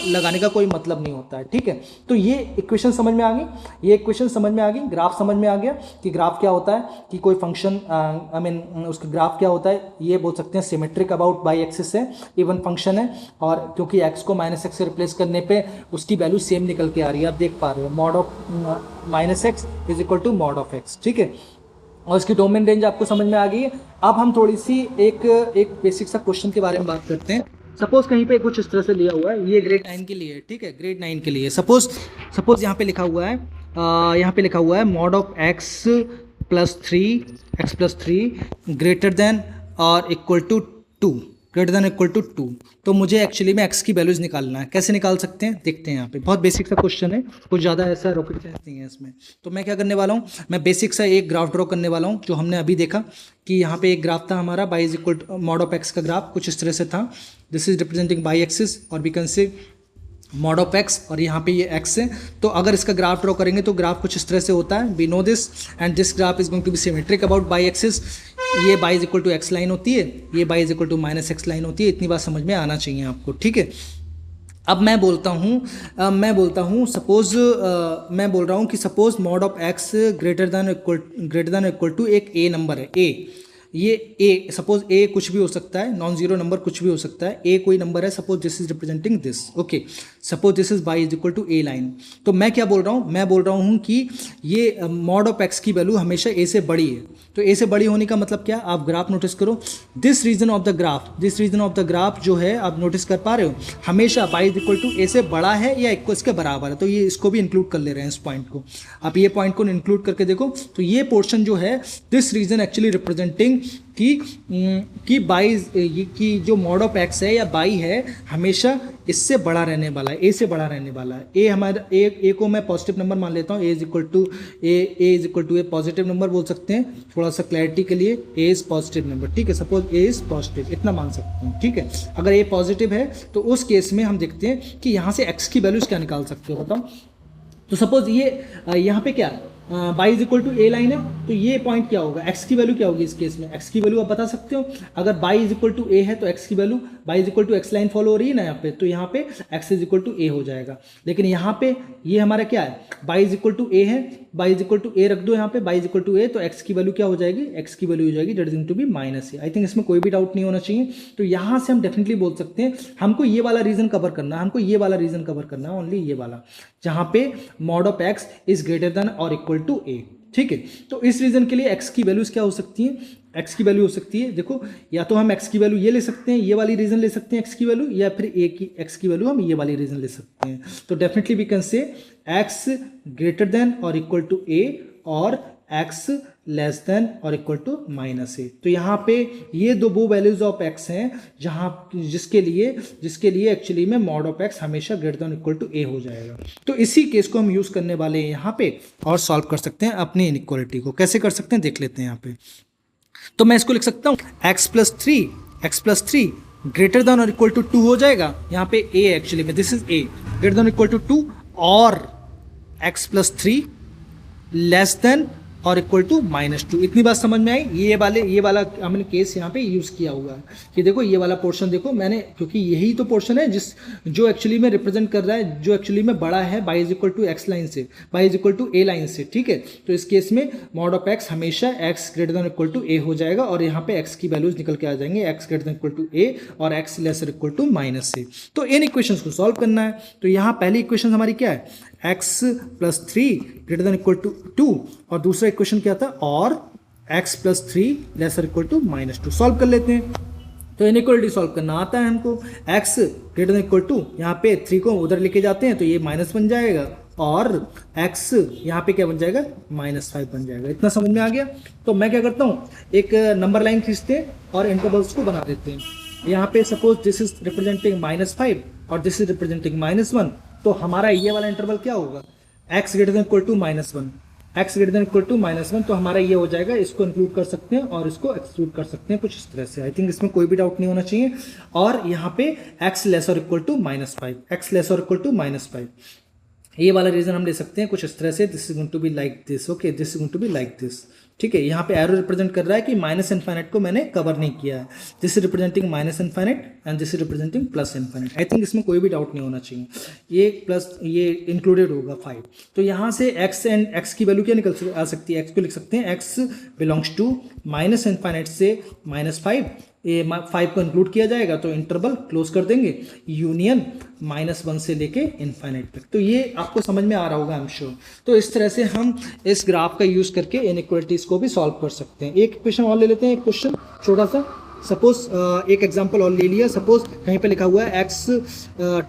लगाने का कोई मतलब नहीं होता है, ठीक है। तो ये इक्वेशन समझ में आ गई, ये इक्वेशन समझ में आ गई, ग्राफ समझ में आ गया कि ग्राफ क्या होता है, कि कोई फंक्शन आई मीन उसका ग्राफ क्या होता है, ये बोल सकते हैं सिमेट्रिक अबाउट बाई एक्सिस है, इवन फंक्शन है, और क्योंकि एक्स को -x से रिप्लेस करने पे उसकी वैल्यू सेम निकल के आ रही है, आप देख पा रहे हो, mod of -x is equal to mod of x, ठीक है, और इसकी डोमेन रेंज आपको समझ में आ गई है। अब हम थोड़ी सी एक बेसिक सा क्वेश्चन के बारे में बात करते हैं। सपोज कहीं पे कुछ इस तरह से लिया हुआ है, ये ग्रेड 9 के लिए, ठीक है, ग्रेड 9 के लिए सपोज यहाँ पे लिखा हुआ है mod of x plus 3 greater than और equal to 2, greater than equal to 2। तो मुझे एक्चुअली में x की वैल्यूज निकालना है, कैसे निकाल सकते हैं देखते हैं। यहाँ पे बहुत बेसिक सा क्वेश्चन है, कुछ ज़्यादा ऐसा रॉकेट साइंस नहीं है इसमें। तो मैं क्या करने वाला हूँ, मैं बेसिक सा एक ग्राफ ड्रॉ करने वाला हूँ, जो हमने अभी देखा कि यहाँ पे एक ग्राफ था हमारा y is equal to mod of x का ग्राफ कुछ इस तरह से था, this is representing y axis और we can say mod of x, और यहाँ पे ये x है। तो अगर इसका ग्राफ ड्रॉ करेंगे तो ग्राफ कुछ इस तरह से होता है, we know this, and this graph is going to be symmetric about y axis. ये y is equal to x line होती है, ये y is equal to -x line होती है, इतनी बात समझ में आना चाहिए आपको, ठीक है। अब मैं बोलता हूँ सपोज मैं बोल रहा हूँ कि suppose mod of x greater than equal to एक a नंबर है, a, ये a, सपोज a कुछ भी हो सकता है, नॉन जीरो नंबर कुछ भी हो सकता है, a कोई नंबर है, suppose this is representing this, okay, suppose this is y is equal to a line. तो मैं क्या बोल रहा हूँ, मैं बोल रहा हूँ कि ये मॉड ऑफ x की वैल्यू हमेशा a से बड़ी है। तो a से बड़ी होने का मतलब क्या, आप ग्राफ नोटिस करो, this region of the graph जो है आप नोटिस कर पा रहे हो, हमेशा y is equal to a से बड़ा है या इसके बराबर है। तो ये इसको भी इंक्लूड कर ले रहे हैं, इस पॉइंट को आप ये पॉइंट को इंक्लूड करके देखो, तो ये पोर्शन जो है दिस रीजन एक्चुअली रिप्रेजेंटिंग कि बाई की जो मॉड ऑफ एक्स है या बाई है हमेशा इससे बड़ा रहने वाला है, ए से बड़ा रहने वाला है। ए हमारा ए को मैं पॉजिटिव नंबर मान लेता हूँ, A is equal to a positive number बोल सकते हैं, थोड़ा सा क्लैरिटी के लिए ए इज पॉजिटिव नंबर, ठीक है, सपोज ए इज पॉजिटिव, इतना मान सकते हैं, ठीक है। अगर ए पॉजिटिव है तो उस केस में हम देखते हैं कि यहाँ से एक्स की वैल्यूज क्या निकाल सकते हो, बताओ। तो सपोज ये यहाँ पे क्या y is equal to a line है, तो ये पॉइंट क्या होगा, x की वैल्यू क्या होगी इस केस में, x की वैल्यू आप बता सकते हो। अगर y is equal to a है तो x की value y is equal to x line follow हो रही है ना यहाँ पे, तो यहाँ पे x is equal to a हो जाएगा। लेकिन यहाँ पे ये हमारा क्या है, y is equal to a है, y is equal to a रख दो यहाँ पे, y is equal to a, तो x की वैल्यू क्या हो जाएगी, x की वैल्यू हो जाएगी that is going to be -a। I think इसमें कोई भी डाउट नहीं होना चाहिए। तो यहाँ से हम डेफिनेटली बोल सकते हैं हमको ये वाला रीजन कवर करना है, ओनली ये वाला, जहाँ पे mod of x is greater than और इक्वल टू a, ठीक है। तो इस रीजन के लिए x की वैल्यूज क्या हो सकती हैं, x की वैल्यू हो सकती है, देखो या तो हम x की वैल्यू ये ले सकते हैं, ये वाली रीजन ले सकते हैं x की वैल्यू, या फिर x की वैल्यू हम ये वाली रीजन ले सकते हैं। तो definitely we can say x greater than और इक्वल टू a और x लेस देन और इक्वल टू -a। तो यहाँ पे ये वो वैल्यूज ऑफ x हैं जहाँ जिसके लिए एक्चुअली में मॉड ऑफ x हमेशा greater than equal to a हो जाएगा। तो इसी केस को हम यूज करने वाले हैं यहाँ पे और सॉल्व कर सकते हैं अपनी इनइक्वालिटी को। कैसे कर सकते हैं देख लेते हैं यहाँ पे। तो मैं इसको लिख सकता हूँ x प्लस 3 ग्रेटर देन और इक्वल टू 2 हो जाएगा। यहाँ पे a एक्चुअली में this is a greater than equal to 2 और x प्लस 3 लेस देन और इक्वल टू -2। इतनी बात समझ में आई। ये वाला हमने केस यहाँ पे यूज़ किया हुआ है कि देखो ये वाला पोर्शन देखो मैंने, क्योंकि यही तो पोर्शन है जो एक्चुअली में रिप्रेजेंट कर रहा है, जो एक्चुअली में बड़ा है y is equal to x line से, y is equal to a line से, ठीक है। तो इस केस में मॉड ऑफ x हमेशा x greater than equal to a हो जाएगा और यहाँ पे x की वैल्यूज निकल के आ जाएंगे, x greater than equal to a और x lesser equal to -a। तो इन इक्वेशंस को सॉल्व करना है। तो यहाँ पहली इक्वेशन हमारी क्या है, x + 3 greater than equal to 2 और दूसरा इक्वेशन क्या था, और x + 3 lesser equal to -2। Solve कर लेते हैं। तो इनइक्वालिटी सॉल्व करना आता है हमको। x greater than equal to, यहाँ पे 3 को उधर लेके जाते हैं तो ये माइनस बन जाएगा और x यहाँ पे क्या बन जाएगा, -5 बन जाएगा। इतना समझ में आ गया। तो मैं क्या करता हूँ, एक नंबर लाइन खींचते हैं और इंटरवल्स को बना देते हैं। यहाँ पे सपोज दिस इज रिप्रेजेंटिंग -5 और दिस इज रिप्रेजेंटिंग -1, तो हमारा ये वाला इंटरवल क्या होगा, x greater than equal to -1, x greater than equal to -1, तो हमारा ये हो जाएगा। इसको इंक्लूड कर सकते हैं और इसको एक्सक्लूड कर सकते हैं कुछ इस तरह से। आई थिंक इसमें कोई भी डाउट नहीं होना चाहिए। और यहाँ पे x lesser equal to -5, x lesser equal to -5, ये वाला रीजन हम ले सकते हैं कुछ इस तरह से, this is going to be like this, okay, this is going to be like this, ठीक है। यहाँ पे एरो रिप्रेजेंट कर रहा है कि -∞ को मैंने कवर नहीं किया है। This is representing -∞ and this is representing +∞। I think इसमें कोई भी डाउट नहीं होना चाहिए। ये प्लस ये इंक्लूडेड होगा 5। तो यहाँ से x एंड x की वैल्यू क्या निकल आ सकती है, x को लिख सकते हैं x बिलोंग्स टू -∞ से -5, ये 5 को इंक्लूड किया जाएगा तो इंटरवल क्लोज कर देंगे, यूनियन -1 से लेके इनफाइनाइट तक। तो ये आपको समझ में आ रहा होगा, आई एम श्योर। तो इस तरह से हम इस ग्राफ का यूज करके इनइक्वालिटीज को भी सॉल्व कर सकते हैं। एक क्वेश्चन और ले लेते हैं, एक क्वेश्चन छोटा सा। सपोज एक एग्जांपल और ले लिया। सपोज कहीं पे लिखा हुआ है x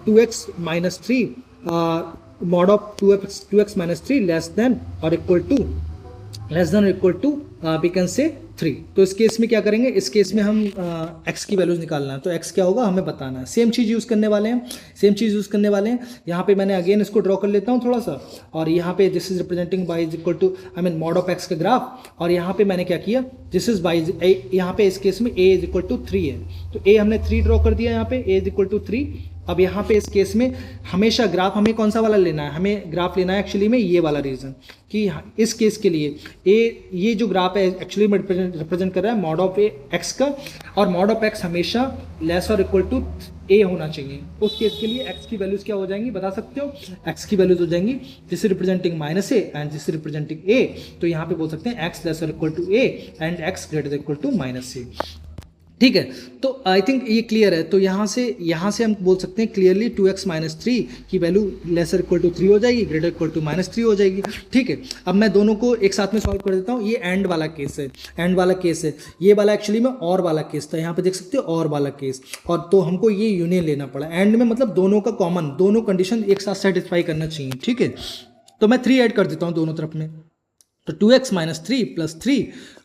2x - 3 mod of 2x - 3 less than और equal to we can say 3। तो इस केस में क्या करेंगे, इस केस में हम x की वैल्यूज निकालना है। तो x क्या होगा हमें बताना है। सेम चीज़ यूज़ करने वाले हैं, यहाँ पे मैंने अगेन इसको ड्रॉ कर लेता हूँ थोड़ा सा। और यहाँ पे this is representing y is equal to mod of x का ग्राफ। और यहाँ पे मैंने क्या किया, दिस इज y, यहाँ पे इस केस में a इज इक्वल टू 3 है, तो a हमने 3 ड्रॉ कर दिया यहाँ पे, a इज इक्वल टू 3। अब यहाँ पे इस केस में हमेशा ग्राफ हमें कौन सा वाला लेना है, हमें ग्राफ लेना है एक्चुअली में ये वाला रीजन, कि इस केस के लिए ये जो ग्राफ है एक्चुअली में रिप्रेजेंट कर रहा है मॉड ऑफ x का, और मॉड ऑफ x हमेशा लेस और इक्वल टू a होना चाहिए। उस केस के लिए x की वैल्यूज क्या हो जाएंगी बता सकते हो, x की वैल्यूज हो जाएंगी this representing -a and this representing a। तो यहाँ पे बोल सकते हैं x लेस और equal to a and x greater equal to -a, ठीक है। तो आई थिंक ये क्लियर है। तो यहाँ से हम बोल सकते हैं क्लियरली 2x - 3 की वैल्यू लेसर इक्वल टू 3 हो जाएगी, ग्रेटर इक्वल टू -3 हो जाएगी, ठीक है। अब मैं दोनों को एक साथ में सॉल्व कर देता हूँ। ये एंड वाला केस है, ये वाला एक्चुअली में और वाला केस था, यहाँ पे देख सकते हो और वाला केस। और तो हमको ये यूनियन लेना पड़ा एंड में, मतलब दोनों का कॉमन, दोनों कंडीशन एक साथ सेटिस्फाई करना चाहिए, ठीक है। तो मैं 3 ऐड कर देता हूँ दोनों तरफ में। तो 2x - 3 + 3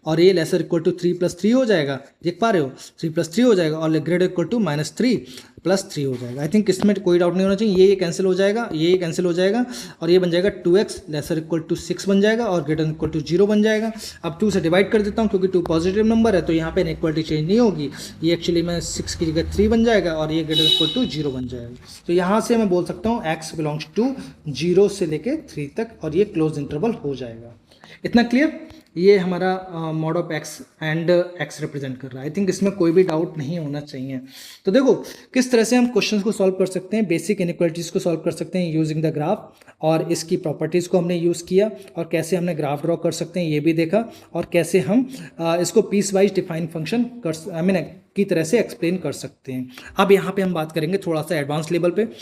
और ये लेसर इक्वल टू 3 + 3 हो जाएगा, देख पा रहे हो, 3 + 3 हो जाएगा और ग्रेटर इक्वल टू -3 + 3 हो जाएगा। आई थिंक इसमें कोई डाउट नहीं होना चाहिए। ये कैंसिल हो जाएगा, ये कैंसिल हो जाएगा और ये बन जाएगा 2x लेसर इक्वल टू 6 बन जाएगा और ग्रेटर इक्वल टू 0 बन जाएगा। अब 2 से डिवाइड कर देता हूँ क्योंकि 2 पॉजिटिव नंबर है, तो यहाँ पे इनइक्वालिटी चेंज नहीं होगी। ये एक्चुअली में 6 की जगह 3 बन जाएगा और ये ग्रेटर इक्वल टू 0 बन जाएगा। तो यहाँ से मैं बोल सकता हूँ x बिलोंग्स टू 0 से लेके 3 तक और ये क्लोज इंटरवल हो जाएगा। इतना क्लियर। ये हमारा mod of x and x represent कर रहा है। आई थिंक इसमें कोई भी डाउट नहीं होना चाहिए। तो देखो किस तरह से हम क्वेश्चंस को सॉल्व कर सकते हैं, बेसिक इनइक्वालिटीज़ को सॉल्व कर सकते हैं यूजिंग द ग्राफ, और इसकी प्रॉपर्टीज़ को हमने यूज़ किया और कैसे हमने ग्राफ ड्रॉ कर सकते हैं ये भी देखा, और कैसे हम इसको पीस वाइज डिफाइन फंक्शन की तरह से एक्सप्लेन कर सकते हैं। अब यहाँ पर हम बात करेंगे थोड़ा सा एडवांस लेवल पर।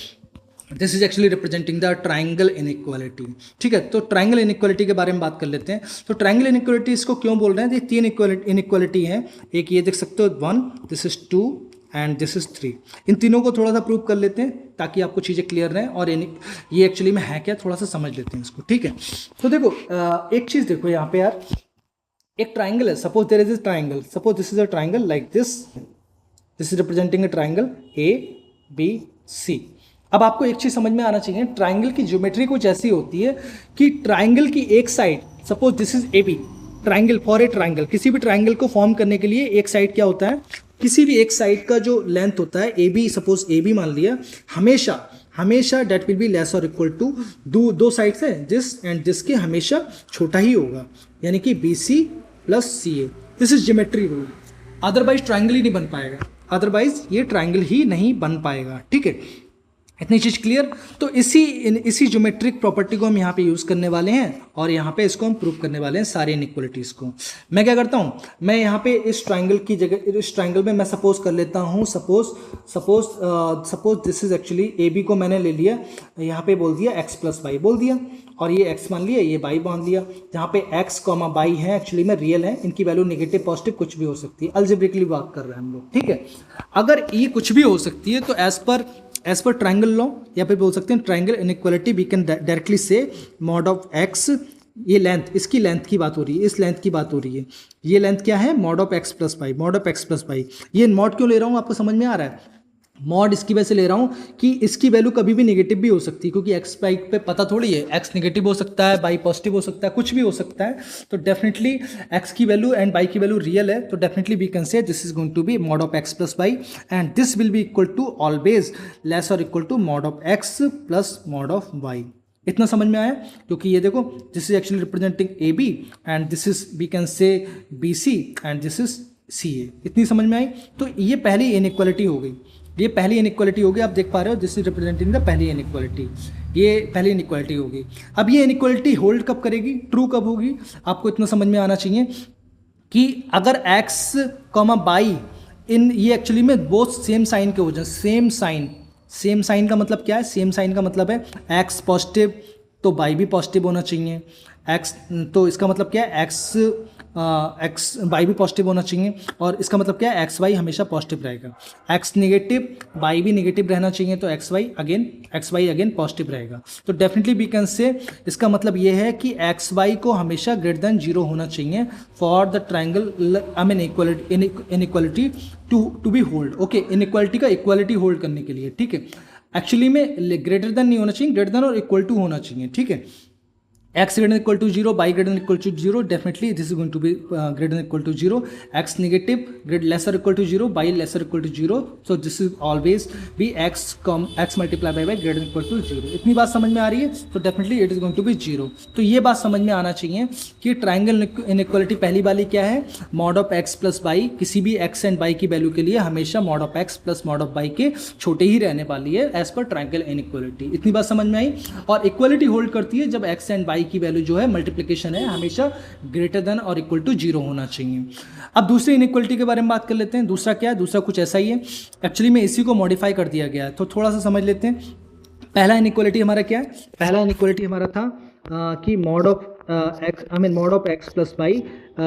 This is actually representing the triangle inequality, ठीक है। तो ट्राइंगल इनइक्वालिटी के बारे में बात कर लेते हैं। तो ट्राइंगल इनइक्वालिटी इसको क्यों बोल रहे हैं, ये 3 इनइक्वालिटी हैं। एक ये देख सकते हो 1, this is 2 and this is 3। इन तीनों को थोड़ा सा प्रूव कर लेते हैं ताकि आपको चीज़ें क्लियर रहें और ये एक्चुअली में है क्या थोड़ा सा समझ लेते हैं इसको, ठीक है। तो देखो एक चीज़ देखो यहाँ पे यार, एक ट्राइंगल है, suppose there is a triangle, suppose this is a triangle like this is representing a triangle ABC। अब आपको एक चीज़ समझ में आना चाहिए, ट्राइंगल की ज्योमेट्री कुछ ऐसी होती है कि ट्राइंगल की एक side, suppose this is AB, triangle for a triangle, किसी भी ट्राइंगल को फॉर्म करने के लिए एक साइड क्या होता है, किसी भी एक साइड का जो लेंथ होता है AB, सपोज AB मान लिया, हमेशा डेट विल बी लेस और इक्वल टू, दो साइड्स है दिस एंड दिस के हमेशा छोटा ही होगा, यानी कि B C plus C A. This is geometry rule, otherwise triangle ही नहीं बन पाएगा, अदरवाइज ये ट्राइंगल ही नहीं बन पाएगा। ठीक है, इतनी चीज़ क्लियर। तो इसी ज्योमेट्रिक प्रॉपर्टी को हम यहाँ पे यूज़ करने वाले हैं और यहाँ पे इसको हम प्रूव करने वाले हैं सारे इनइक्वलिटीज़ को। मैं क्या करता हूँ, मैं यहाँ पे इस ट्राइंगल की जगह, इस ट्राइंगल में मैं सपोज कर लेता हूँ, suppose this is actually A B को मैंने ले लिया, यहाँ पे बोल दिया एक्स प्लस वाई बोल दिया, और ये x मान लिया, ये y मान लिया, जहाँ पे x कॉमा y है एक्चुअली में रियल है, इनकी वैल्यू नेगेटिव पॉजिटिव कुछ भी हो सकती है, अलजेब्रिकली बात कर रहे हैं हम लोग। ठीक है, अगर ये कुछ भी हो सकती है तो एज पर ट्राइंगल लॉ, या फिर बोल सकते हैं triangle inequality, we can directly say mod of x, ये लेंथ, इसकी लेंथ की बात हो रही है, इस लेंथ की बात हो रही है, ये लेंथ क्या है, mod of x plus y, mod of x plus y. ये मॉड क्यों ले रहा हूँ आपको समझ में आ रहा है, मॉड इसकी वजह से ले रहा हूँ कि इसकी वैल्यू कभी भी नेगेटिव भी हो सकती है, क्योंकि एक्स बाई पे पता थोड़ी है, एक्स नेगेटिव हो सकता है, बाई पॉजिटिव हो सकता है, कुछ भी हो सकता है। तो डेफिनेटली एक्स की वैल्यू एंड बाई की वैल्यू रियल है, तो definitely we can say this is going to be mod of x plus y, and this will be equal to always less और equal to mod of x plus mod of y. इतना समझ में आया, क्योंकि ये देखो this is actually representing A B and this is we can say B C and this is सी ए। इतनी समझ में आई। तो ये पहली इनइक्वालिटी हो गई, ये पहली इनइक्वालिटी होगी, आप देख पा रहे हो दिस इज रिप्रेजेंटिंग द पहली इनइक्वालिटी, ये पहली इनइक्वालिटी होगी। अब ये इनइक्वालिटी होल्ड कब करेगी, ट्रू कब होगी, आपको इतना समझ में आना चाहिए कि अगर x कॉमा बाई इन, ये एक्चुअली में बोथ सेम साइन के हो जाए, सेम साइन का मतलब क्या है, सेम साइन का मतलब है x पॉजिटिव तो बाई भी पॉजिटिव होना चाहिए, x तो इसका मतलब क्या है एक्स वाई भी पॉजिटिव होना चाहिए, और इसका मतलब क्या है एक्स वाई हमेशा पॉजिटिव रहेगा, एक्स नेगेटिव वाई भी नेगेटिव रहना चाहिए, तो एक्स वाई अगेन पॉजिटिव रहेगा। तो डेफिनेटली वी कैन से, इसका मतलब ये है कि एक्स वाई को हमेशा ग्रेटर देन 0 होना चाहिए for the triangle I mean inequality to be hold. Okay, inequality का इक्वालिटी होल्ड करने के लिए। ठीक है, एक्चुअली में ग्रेटर देन नहीं होना चाहिए, ग्रेटर देन और इक्वल टू होना चाहिए। ठीक है, x greater than equal to 0, y greater than equal to 0, definitely this is going to be greater than equal to 0, x negative lesser equal to 0, y lesser equal to 0, so this is always be x multiplied by y greater than equal to 0। इतनी बात समझ में आ रही है, तो definitely it is going to be 0। तो ये बात समझ में आना चाहिए कि ट्राइंगल इनइक्वालिटी पहली वाली क्या है, mod of x plus y, किसी भी x एंड y की वैल्यू के लिए हमेशा mod of x plus mod of y के छोटे ही रहने वाली है एज पर ट्राइंगल इनइक्वालिटी। इतनी बात समझ में आई। और इक्वालिटी होल्ड करती है जब x एंड y की वैल्यू जो है मल्टीप्लिकेशन है हमेशा ग्रेटर देन और इक्वल टू 0 होना चाहिए। अब दूसरी इनइक्वालिटी के बारे में बात कर लेते हैं। दूसरा क्या है, दूसरा कुछ ऐसा ही है, एक्चुअली में इसी को मॉडिफाई कर दिया गया है, तो थोड़ा सा समझ लेते हैं। पहला इनइक्वालिटी हमारा क्या है, पहला इनइक्वालिटी हमारा था कि mod of mod of x plus y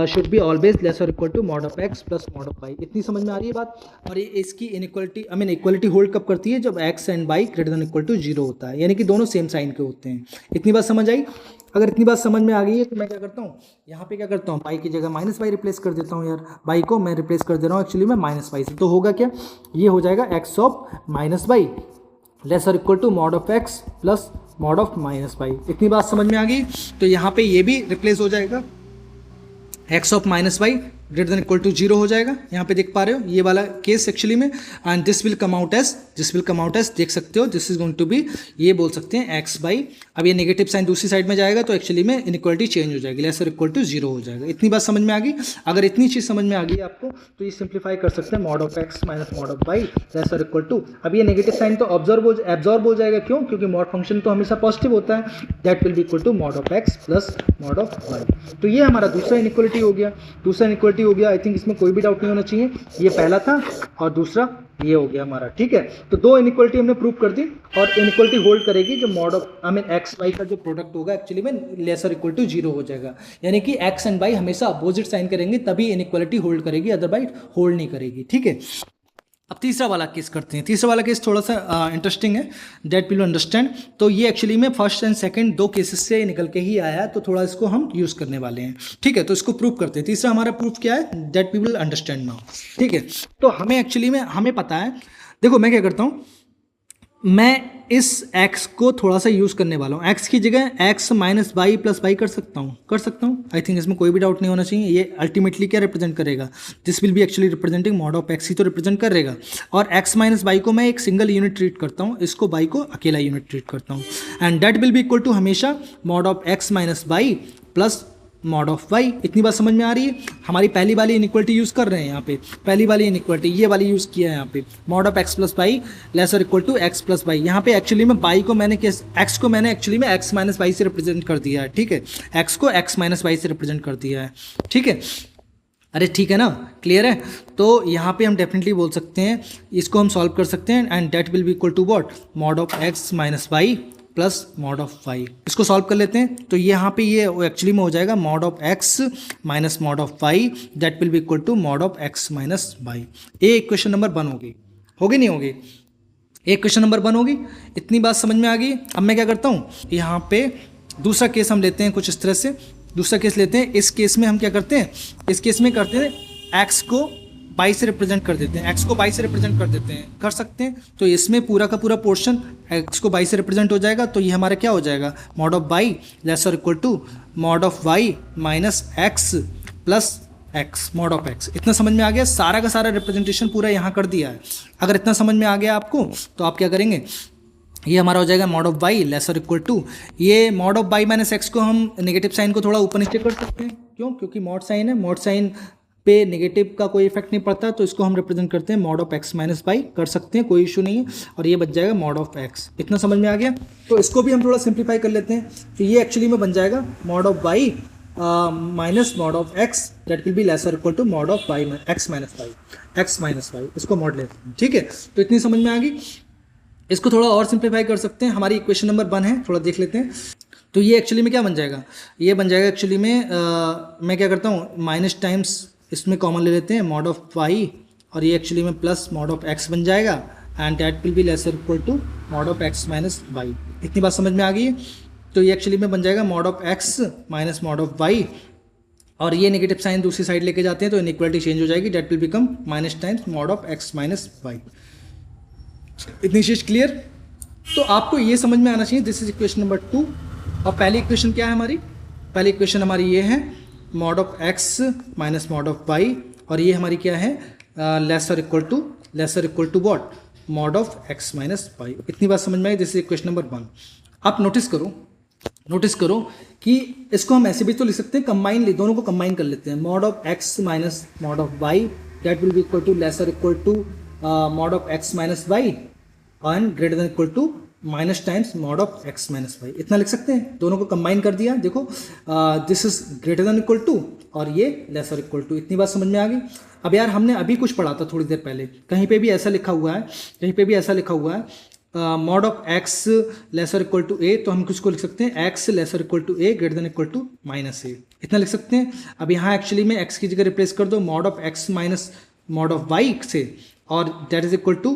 should be always less और equal to mod of x plus mod of y. इतनी समझ में आ रही है बात। और ये इसकी इनइक्वालिटी इक्वालिटी होल्ड कब करती है, जब x and y greater than equal to 0 होता है, यानी कि दोनों सेम साइन के होते हैं। इतनी बात समझ आई। अगर इतनी बात समझ में आ गई है तो मैं क्या करता हूँ, यहाँ पे क्या करता हूँ, बाई की जगह माइनस वाई रिप्लेस कर देता हूँ। यार बाई को मैं रिप्लेस कर दे रहा हूँ एक्चुअली में माइनस वाई से, तो होगा क्या, ये हो जाएगा x of minus y less और equal to mod of x plus mod of minus y. इतनी बात समझ में आ गई। तो यहाँ पे ये भी रिप्लेस हो जाएगा, x of minus y greater than equal to 0 हो जाएगा। यहाँ पे देख पा रहे हो ये वाला केस एक्चुअली में, and this will come out as देख सकते हो, this is going to be, ये बोल सकते हैं एक्स बाई, अब ये नेगेटिव साइन दूसरी साइड में जाएगा तो एक्चुअली में इनइक्वालिटी चेंज हो जाएगी, लेस और इक्वल टू 0 हो जाएगा। इतनी बात समझ में आ गई। अगर इतनी चीज़ समझ में आ गई आपको तो ये सिंप्लीफाई कर सकते हैं, mod of x minus mod of y less और इक्वल टू, अब ये नेगेटिव साइन तो एब्जॉर्ब हो जाएगा, क्यों, क्योंकि मॉड फंक्शन तो हमेशा पॉजिटिव होता है, that will be equal to mod of x plus mod of y. तो ये हमारा दूसरा इनइक्वालिटी हो गया। आई थिंक इसमें कोई भी डाउट नहीं होना चाहिए। ये पहला था और दूसरा ये हो गया हमारा। ठीक है, तो दो इनइक्वालिटी हमने प्रूव कर दी, और इनइक्वालिटी होल्ड करेगी जो मॉड ऑफ एक्स वाई का जो प्रोडक्ट होगा एक्चुअली में लेस और इक्वल टू 0 हो जाएगा, यानी कि एक्स एंड वाई हमेशा अपोजिट साइन करेंगे तभी इनइक्वालिटी होल्ड करेगी, अदरवाइज होल्ड नहीं करेगी। ठीक है, अब तीसरा वाला केस करते हैं। तीसरा वाला केस थोड़ा सा इंटरेस्टिंग है, दैट विल अंडरस्टैंड। तो ये एक्चुअली में फर्स्ट एंड सेकंड दो केसेस से निकल के ही आया है, तो थोड़ा इसको हम यूज़ करने वाले हैं। ठीक है, तो इसको प्रूव करते हैं। तीसरा हमारा प्रूफ क्या है, that we will understand now. ठीक है, तो हमें एक्चुअली में हमें पता है, देखो मैं क्या करता हूँ, मैं इस x को थोड़ा सा यूज़ करने वाला हूँ। x की जगह x minus y plus y कर सकता हूँ। आई थिंक इसमें कोई भी डाउट नहीं होना चाहिए। ये अल्टीमेटली क्या रिप्रेजेंट करेगा, this will be actually representing mod of x ही तो रिप्रेजेंट करेगा। और x माइनस वाई को मैं एक सिंगल यूनिट ट्रीट करता हूँ, इसको वाई को अकेला यूनिट ट्रीट करता हूँ। And that will be equal to हमेशा mod of x minus y plus mod of y. इतनी बात समझ में आ रही है। हमारी पहली वाली इनइक्वलिटी यूज़ कर रहे हैं यहाँ पे, पहली वाली इनइक्वलिटी ये वाली यूज़ किया है यहाँ पे, mod of x plus y lesser equal to x plus y. यहाँ पे एक्चुअली में वाई को मैंने एक्स को मैंने एक्चुअली में एक्स माइनस वाई से रिप्रेजेंट कर दिया है। ठीक है, एक्स को एक्स माइनस वाई से रिप्रेजेंट कर दिया है। ठीक है, अरे ठीक है ना, क्लियर है। तो यहाँ पे हम डेफिनेटली बोल सकते हैं, इसको हम सॉल्व कर सकते हैं and that will be equal to what, mod of x minus y plus mod of y. इसको सॉल्व कर लेते हैं तो यहाँ पे ये एक्चुअली में हो जाएगा mod of x minus mod of y, that will be equal to mod of x minus y. ये इक्वेशन नंबर 1 होगी नहीं होगी? एक क्वेश्चन नंबर 1 होगी। इतनी बात समझ में आ गई। अब मैं क्या करता हूँ, यहाँ पे दूसरा केस हम लेते हैं कुछ इस तरह से। दूसरा केस लेते हैं, इस केस में हम क्या करते हैं, इस केस में करते हैं एक्स को बाई से रिप्रेजेंट कर देते हैं, एक्स को बाई से रिप्रेजेंट कर देते हैं, कर सकते हैं। तो इसमें पूरा का पूरा पोर्शन एक्स को बाई से रिप्रेजेंट हो जाएगा। तो ये हमारा क्या हो जाएगा, mod of y lesser equal to mod of y minus x plus x, mod of x. इतना समझ में आ गया? सारा का सारा रिप्रेजेंटेशन पूरा यहाँ कर दिया है। अगर इतना समझ में आ गया आपको तो आप क्या करेंगे, ये हमारा हो जाएगा mod of y lesser equal to, ये mod of y minus x को हम नेगेटिव साइन को थोड़ा ऊपर नीचे कर सकते हैं। क्यों? क्योंकि मॉड साइन है, मॉड साइन पे नेगेटिव का कोई इफेक्ट नहीं पड़ता, तो इसको हम रिप्रेजेंट करते हैं mod of x minus by, कर सकते हैं, कोई इशू नहीं है। और ये बच जाएगा मॉड ऑफ एक्स। इतना समझ में आ गया? तो इसको भी हम थोड़ा सिंप्लीफाई कर लेते हैं। तो ये एक्चुअली में बन जाएगा mod of y minus mod of x, that will be lesser equal to mod of y x minus y, x minus y. इसको मॉड लेते हैं। ठीक है, तो इतनी समझ में आ गई। इसको थोड़ा और सिंप्लीफाई कर सकते हैं। हमारी इक्वेशन नंबर 1 है, थोड़ा देख लेते हैं। तो ये एक्चुअली में क्या बन जाएगा, ये बन जाएगा एक्चुअली में मैं क्या करता हूँ, माइनस टाइम्स इसमें कॉमन ले लेते हैं मॉड ऑफ वाई, और ये एक्चुअली में प्लस मॉड ऑफ एक्स बन जाएगा and that will be lesser equal to mod of x minus y. इतनी बात समझ में आ गई है? तो ये एक्चुअली में बन जाएगा mod of x minus mod of y, और ये नेगेटिव साइन दूसरी साइड लेके जाते हैं तो इनइक्वालिटी चेंज हो जाएगी, that will become minus times mod of x minus y. इतनी चीज़ क्लियर? तो आपको ये समझ में आना चाहिए, दिस इज इक्वेशन नंबर 2। और पहली इक्वेशन क्या है हमारी, पहली इक्वेशन हमारी ये है mod of x minus mod of y, और ये हमारी क्या है, lesser equal to what, mod of x minus y. इतनी बात समझ में आई? This is equation number 1। आप नोटिस करो कि इसको हम ऐसे भी तो लिख सकते हैं, कंबाइन, दोनों को कंबाइन कर लेते हैं। Mod of x minus mod of y, that will be equal to lesser equal to mod of x minus y and greater than equal to minus times mod of x minus y. इतना लिख सकते हैं। दोनों को कंबाइन कर दिया, देखो this is greater than equal to और ये लेसर इक्वल टू। इतनी बात समझ में आ गई? अब यार हमने अभी कुछ पढ़ा था थोड़ी देर पहले, कहीं पे भी ऐसा लिखा हुआ है, mod of x lesser equal to a, तो हम किसको लिख सकते हैं, x lesser equal to a greater than equal to minus a. इतना लिख सकते हैं। अब यहाँ एक्चुअली में एक्स की जगह रिप्लेस कर दो mod of x minus mod of y से, और that is equal to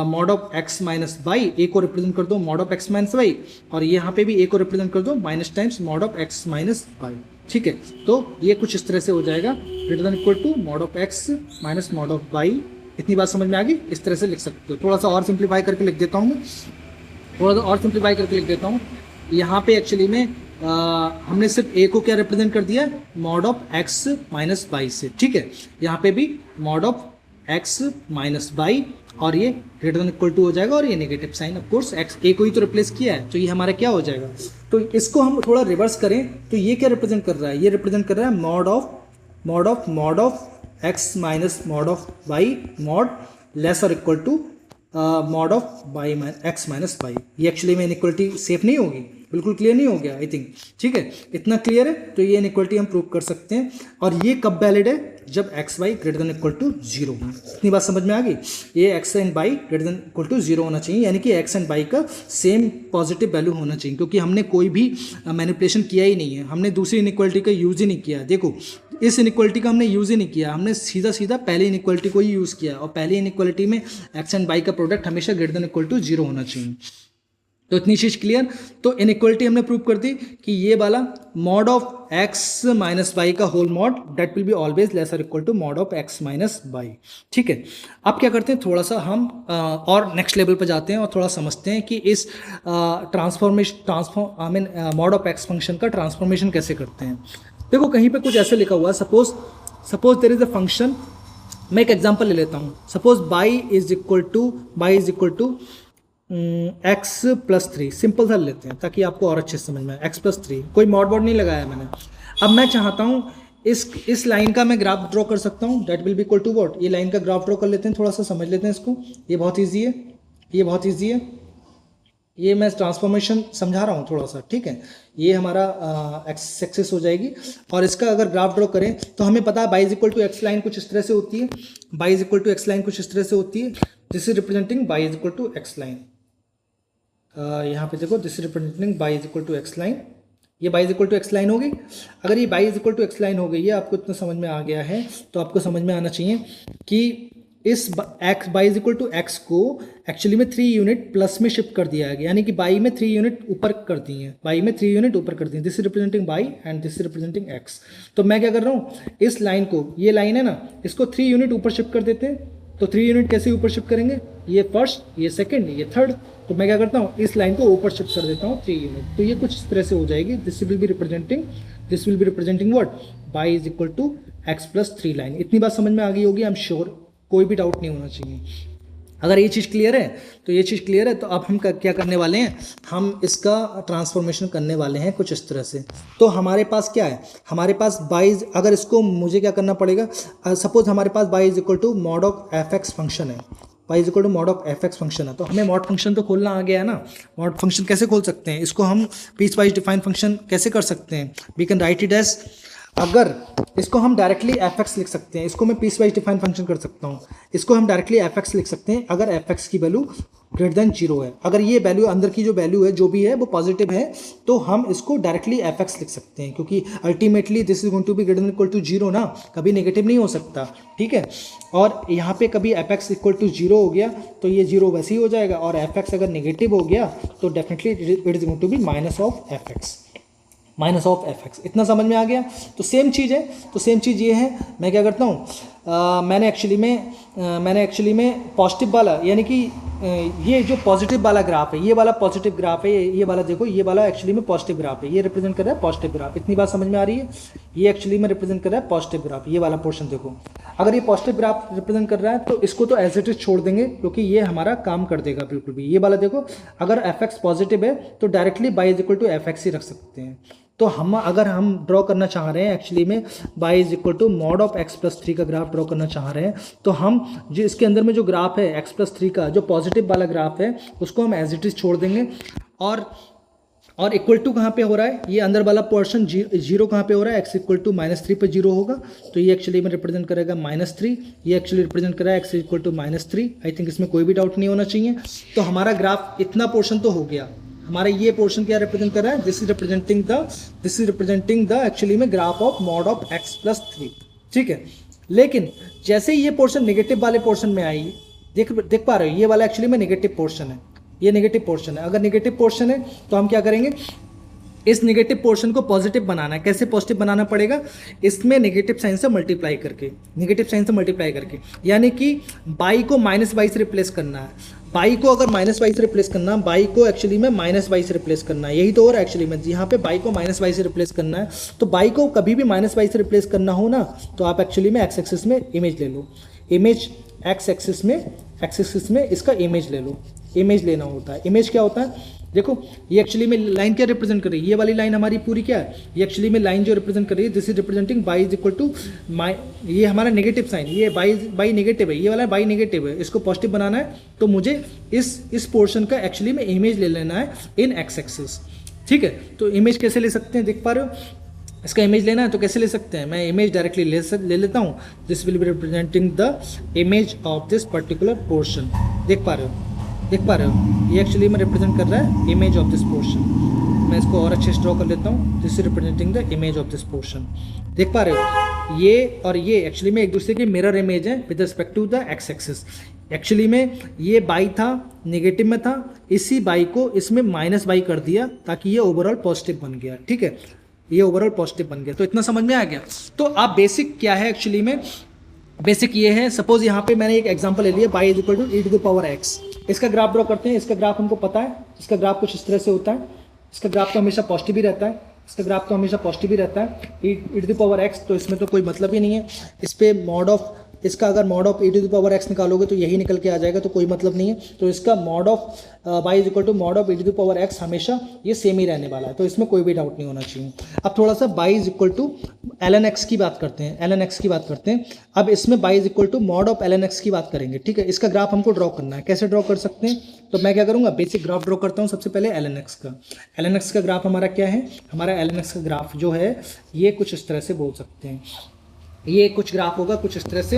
mod of x minus y, a को रिप्रेजेंट कर दो mod of x minus y, और यहाँ पे भी ए को रिप्रेजेंट कर दो minus times mod of x minus y. ठीक है, तो ये कुछ इस तरह से हो जाएगा, greater than equal to mod of x minus mod of y. इतनी बात समझ में आ गई? इस तरह से लिख सकते हो। थोड़ा सा और सिंप्लीफाई करके लिख देता हूँ यहाँ पे एक्चुअली में हमने सिर्फ ए को क्या रिप्रेजेंट कर दिया, mod of x minus y से। ठीक है, यहाँ पे भी mod of x minus y, और ये ग्रेटर देन इक्वल टू हो जाएगा, और ये negative sign of course x, a को ही तो रिप्लेस किया है, तो ये हमारा क्या हो जाएगा। तो इसको हम थोड़ा रिवर्स करें तो ये क्या रिप्रेजेंट कर रहा है, ये रिप्रेजेंट कर रहा है mod of x minus mod of y mod lesser equal to mod of y x minus y. ये एक्चुअली में इनइक्वलिटी सेफ नहीं होगी, बिल्कुल क्लियर नहीं हो गया आई थिंक। ठीक है, इतना क्लियर है? तो ये इनइक्वलिटी हम प्रूव कर सकते हैं, और ये कब वैलिड है, जब x y greater than equal to 0 हो। इतनी बात समझ में आ गई? ये x and y greater than equal to 0 होना चाहिए, यानी कि एक्स एंड वाई का सेम पॉजिटिव वैल्यू होना चाहिए, क्योंकि हमने कोई भी मैनिपुलेशन किया ही नहीं है, हमने दूसरी इनइक्वलिटी का यूज़ ही नहीं किया। देखो, इस इनइक्वलिटी का हमने यूज़ ही नहीं किया, हमने सीधा पहली इनइक्वलिटी को ही यूज़ किया, और पहली इनइक्वलिटी में एक्स एंड वाई का प्रोडक्ट हमेशा ग्रेटर देन इक्वल टू 0 होना चाहिए। तो इतनी चीज़ क्लियर। तो इनइक्वलिटी हमने प्रूव कर दी कि ये वाला mod of x minus y का whole mod that will be always lesser equal to mod of x minus y. ठीक है, अब क्या करते हैं, थोड़ा सा हम और नेक्स्ट लेवल पर जाते हैं और थोड़ा समझते हैं कि इस मॉड ऑफ एक्स फंक्शन का ट्रांसफॉर्मेशन कैसे करते हैं। देखो कहीं पे कुछ ऐसे लिखा हुआ है, suppose there is a function, मैं एक एग्जांपल ले लेता हूँ। Suppose y is equal to x plus 3, simple सा लेते हैं ताकि आपको और अच्छे से समझ में आए। एक्स प्लस 3, कोई मॉड बोर्ड नहीं लगाया मैंने। अब मैं चाहता हूँ इस लाइन का मैं ग्राफ ड्रॉ कर सकता हूँ, that will be equal to what, ये लाइन का ग्राफ ड्रॉ कर लेते हैं, थोड़ा सा समझ लेते हैं इसको। ये बहुत ईजी है, ये बहुत ईजी है, ये मैं ट्रांसफॉर्मेशन समझा रहा हूँ थोड़ा सा। ठीक है, ये हमारा एक्स एक्सिस हो जाएगी और इसका अगर ग्राफ ड्रॉ करें तो हमें पता है by is equal to x line कुछ इस तरह से होती है, by is equal to x line कुछ इस तरह से होती है। This is representing y is equal to x line. यहाँ पे देखो, this is representing y is equal to x line. ये y is equal to x line हो गई। अगर ये y is equal to x line हो गई है, आपको इतना समझ में आ गया है, तो आपको समझ में आना चाहिए कि इस x y is equal to x को एक्चुअली में 3 यूनिट प्लस में शिफ्ट कर दिया गया, यानी कि बाई में 3 यूनिट ऊपर कर दी है, बाई में 3 यूनिट ऊपर कर दी है। This is representing by and this is representing x. तो मैं क्या कर रहा हूँ, इस लाइन को, ये लाइन है ना, इसको 3 यूनिट ऊपर शिफ्ट कर देते हैं। तो 3 यूनिट कैसे ऊपर शिफ्ट करेंगे, ये फर्स्ट, ये सेकेंड, ये थर्ड। तो मैं क्या करता हूँ, इस लाइन को ऊपर शिफ्ट कर देता हूँ 3 यूनिट। तो ये कुछ इस तरह से हो जाएगी। This will be representing what, y is equal to x plus 3 line. इतनी बात समझ में आ गई होगी, आई एम श्योर, कोई भी डाउट नहीं होना चाहिए। अगर ये चीज़ क्लियर है तो ये चीज़ क्लियर है। तो अब हम क्या करने वाले हैं, हम इसका ट्रांसफॉर्मेशन करने वाले हैं कुछ इस तरह से। तो हमारे पास क्या है, हमारे पास बाई, अगर इसको मुझे क्या करना पड़ेगा, सपोज हमारे पास y is equal to mod of f x function है, by is equal to mod of f x function है। तो हमें मॉड फंक्शन तो खोलना आ गया है ना। मॉड फंक्शन कैसे खोल सकते हैं, इसको हम पीस वाइज डिफाइन फंक्शन कैसे कर सकते हैं, we can write it as, अगर इसको हम डायरेक्टली एफ एक्स लिख सकते हैं, इसको मैं पीस वाइज डिफाइन फंक्शन कर सकता हूँ। इसको हम डायरेक्टली एफ एक्स लिख सकते हैं अगर एफ एक्स की वैल्यू ग्रेटर देन 0 है। अगर ये वैल्यू, अंदर की जो वैल्यू है, जो भी है वो पॉजिटिव है, तो हम इसको डायरेक्टली एफ एक्स लिख सकते हैं, क्योंकि ultimately this is going to be greater than equal to 0 ना, कभी नेगेटिव नहीं हो सकता। ठीक है, और यहाँ पे कभी एफ एक्स इक्वल टू 0 हो गया तो ये 0 वैसे ही हो जाएगा, और एफ एक्स अगर नेगेटिव हो गया तो definitely it is going to be minus of f x, minus of f x. इतना समझ में आ गया। तो सेम चीज़ है, तो सेम चीज़ ये है, मैं क्या करता हूँ, मैंने एक्चुअली में पॉजिटिव वाला, यानी कि ये जो पॉजिटिव वाला ग्राफ है, ये वाला पॉजिटिव ग्राफ है, ये वाला देखो, ये वाला एक्चुअली में पॉजिटिव ग्राफ है, ये रिप्रेजेंट कर रहा है पॉजिटिव ग्राफ। इतनी बात समझ में आ रही है, ये एक्चुअली में रिप्रेजेंट कर रहा है पॉजिटिव ग्राफ। ये वाला पोर्शन देखो, अगर ये पॉजिटिव ग्राफ रिप्रेजेंट कर रहा है तो इसको तो एज इट इज छोड़ देंगे, क्योंकि ये हमारा काम कर देगा बिल्कुल भी। ये वाला देखो, अगर एफ एक्स पॉजिटिव है तो directly y is equal to f x ही रख सकते हैं। तो अगर हम ड्रॉ करना चाह रहे हैं एक्चुअली में by is equal to mod of x plus 3 का ग्राफ ड्रॉ करना चाह रहे हैं, तो हम जो इसके अंदर में जो ग्राफ है एक्स प्लस 3 का, जो पॉजिटिव वाला ग्राफ है, उसको हम एज इट इज छोड़ देंगे। और इक्वल टू कहाँ पे हो रहा है, ये अंदर वाला पोर्शन 0 कहाँ पे हो रहा है, एक्स इक्वल टू -3 पे 0 होगा, तो ये एक्चुअली में रिप्रेजेंट करेगा -3। ये एक्चुअली रिप्रेजेंट कर रहा है x equal to -3। I think इसमें कोई भी डाउट नहीं होना चाहिए। तो हमारा ग्राफ इतना पोर्शन तो हो गया। हमारा ये पोर्शन क्या रिप्रेजेंट कर रहा है, this is representing the actually में graph of mod of x plus 3। ठीक है, लेकिन जैसे ही ये पोर्शन नेगेटिव वाले पोर्शन में आई, देख पा रहे हो, ये वाला एक्चुअली में नेगेटिव पोर्शन है, ये नेगेटिव पोर्शन है। अगर नेगेटिव पोर्शन है तो हम क्या करेंगे, इस नेगेटिव पोर्शन को पॉजिटिव बनाना है। कैसे पॉजिटिव बनाना पड़ेगा, इसमें नेगेटिव साइन से मल्टीप्लाई करके, यानी कि बाई को -y से रिप्लेस करना है। बाई को अगर -y से रिप्लेस करना, बाई को एक्चुअली में -y से रिप्लेस करना है, यही तो हो रहा है एक्चुअली में। यहाँ पे बाई को -y से रिप्लेस करना है, तो बाई को कभी भी -y से रिप्लेस करना हो ना, तो आप एक्चुअली में एक्स एक्सिस में इमेज ले लो, इमेज एक्स एक्सिस में इसका इमेज ले लो। इमेज लेना होता है। इमेज क्या होता है, देखो ये एक्चुअली में लाइन क्या रिप्रेजेंट कर रही है, ये वाली लाइन हमारी पूरी क्या है, ये एक्चुअली में लाइन जो रिप्रेजेंट कर रही है, this is representing y is equal to ये हमारा नेगेटिव साइन, ये बाई नेगेटिव है, ये वाला बाई नेगेटिव है, इसको पॉजिटिव बनाना है, तो मुझे इस पोर्शन का एक्चुअली में इमेज ले लेना है इन एक्स एक्सिस। ठीक है, तो इमेज कैसे ले सकते हैं, देख पा रहे हो, इसका इमेज लेना है तो कैसे ले सकते हैं, मैं इमेज डायरेक्टली ले लेता हूँ। This will be representing the image of this particular portion. देख पा रहे हो, ये एक्चुअली में रिप्रेजेंट कर रहा है इमेज ऑफ दिस पोर्शन। मैं इसको और अच्छे से ड्रॉ कर लेता हूँ। This is representing the image of this portion. देख पा रहे हो, ये और ये एक्चुअली में एक दूसरे की मिरर इमेज है with respect to the x axis. Actually में ये बाई था, नेगेटिव में था, इसी बाई को इसमें माइनस बाई कर दिया ताकि ये ओवरऑल पॉजिटिव बन गया, ठीक है, ये ओवरऑल पॉजिटिव बन गया। तो इतना समझ में आ गया। तो आप बेसिक क्या है एक्चुअली में, बेसिक ये है, सपोज यहाँ पे मैंने एक एग्जांपल ले लिया, y is equal to e to the power x. इसका ग्राफ ड्रॉ करते हैं। इसका ग्राफ हमको पता है, इसका ग्राफ कुछ इस तरह से होता है। इसका ग्राफ तो हमेशा पॉजिटिव ही रहता है, इसका ग्राफ तो हमेशा पॉजिटिव ही रहता है। ई टू द पावर एक्स, तो इसमें तो कोई मतलब ही नहीं है। इस पे मॉड ऑफ, इसका अगर mod of e to the power x निकालोगे तो यही निकल के आ जाएगा, तो कोई मतलब नहीं है। तो इसका mod of y is equal to mod of e to the power x हमेशा ये सेम ही रहने वाला है, तो इसमें कोई भी डाउट नहीं होना चाहिए। अब थोड़ा सा y is equal to l n x की बात करते हैं, एल एन एक्स की बात करते हैं। अब इसमें y is equal to mod of l n x की बात करेंगे, ठीक है। इसका ग्राफ हमको ड्रॉ करना है, कैसे ड्रॉ कर सकते हैं, तो मैं क्या करूँगा, बेसिक ग्राफ ड्रॉ करता हूँ सबसे पहले एल एन एक्स का। एल एन एक्स का ग्राफ हमारा क्या है, हमारा एल एन एक्स का ग्राफ जो है ये कुछ इस तरह से बोल सकते हैं। ये कुछ ग्राफ होगा कुछ इस तरह से,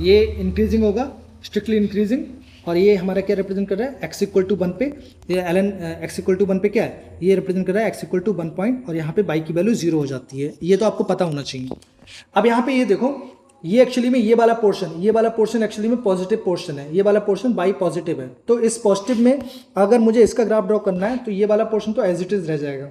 ये इंक्रीजिंग होगा, स्ट्रिक्टली इंक्रीजिंग, और ये हमारा क्या रिप्रेजेंट कर रहा है, एक्स इक्वल टू 1 पे, ये l n x equal to 1 पे क्या है, ये रिप्रेजेंट कर रहा है एक्स इक्वल टू 1 पॉइंट, और यहाँ पे बाई की वैल्यू 0 हो जाती है। ये तो आपको पता होना चाहिए। अब यहाँ पे ये देखो, ये एक्चुअली में ये वाला पोर्शन एक्चुअली में पॉजिटिव पोर्शन है, ये वाला पोर्शन बाई पॉजिटिव है। तो इस पॉजिटिव में अगर मुझे इसका ग्राफ ड्रॉ करना है तो ये वाला पोर्शन तो एज इट इज रह जाएगा,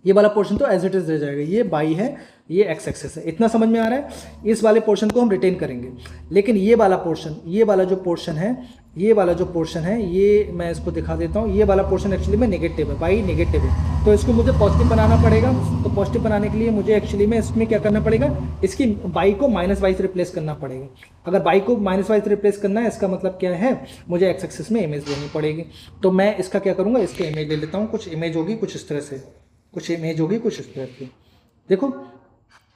ये वाला पोर्शन तो एज इट इज रह जाएगा। ये बाई है, ये एक्स एक्सेस है। इतना समझ में आ रहा है। इस वाले पोर्शन को हम रिटेन करेंगे, लेकिन ये वाला पोर्शन, ये वाला जो पोर्शन है, ये वाला जो पोर्शन है, ये मैं इसको दिखा देता हूँ। ये वाला पोर्शन एक्चुअली में नेगेटिव है, बाई नेगेटिव है, तो इसको मुझे पॉजिटिव बनाना पड़ेगा। तो पॉजिटिव बनाने के लिए मुझे एक्चुअली में इसमें क्या करना पड़ेगा, इसकी बाई को माइनस वाई से रिप्लेस करना पड़ेगा। अगर बाई को माइनस वाई से रिप्लेस करना है, इसका मतलब क्या है, मुझे एक्स एक्सिस में इमेज लेनी पड़ेगी। तो मैं इसका क्या करूँगा, इसके इमेज ले लेता हूँ। कुछ इमेज होगी कुछ इस तरह से, कुछ इमेज होगी कुछ इस तरह से। देखो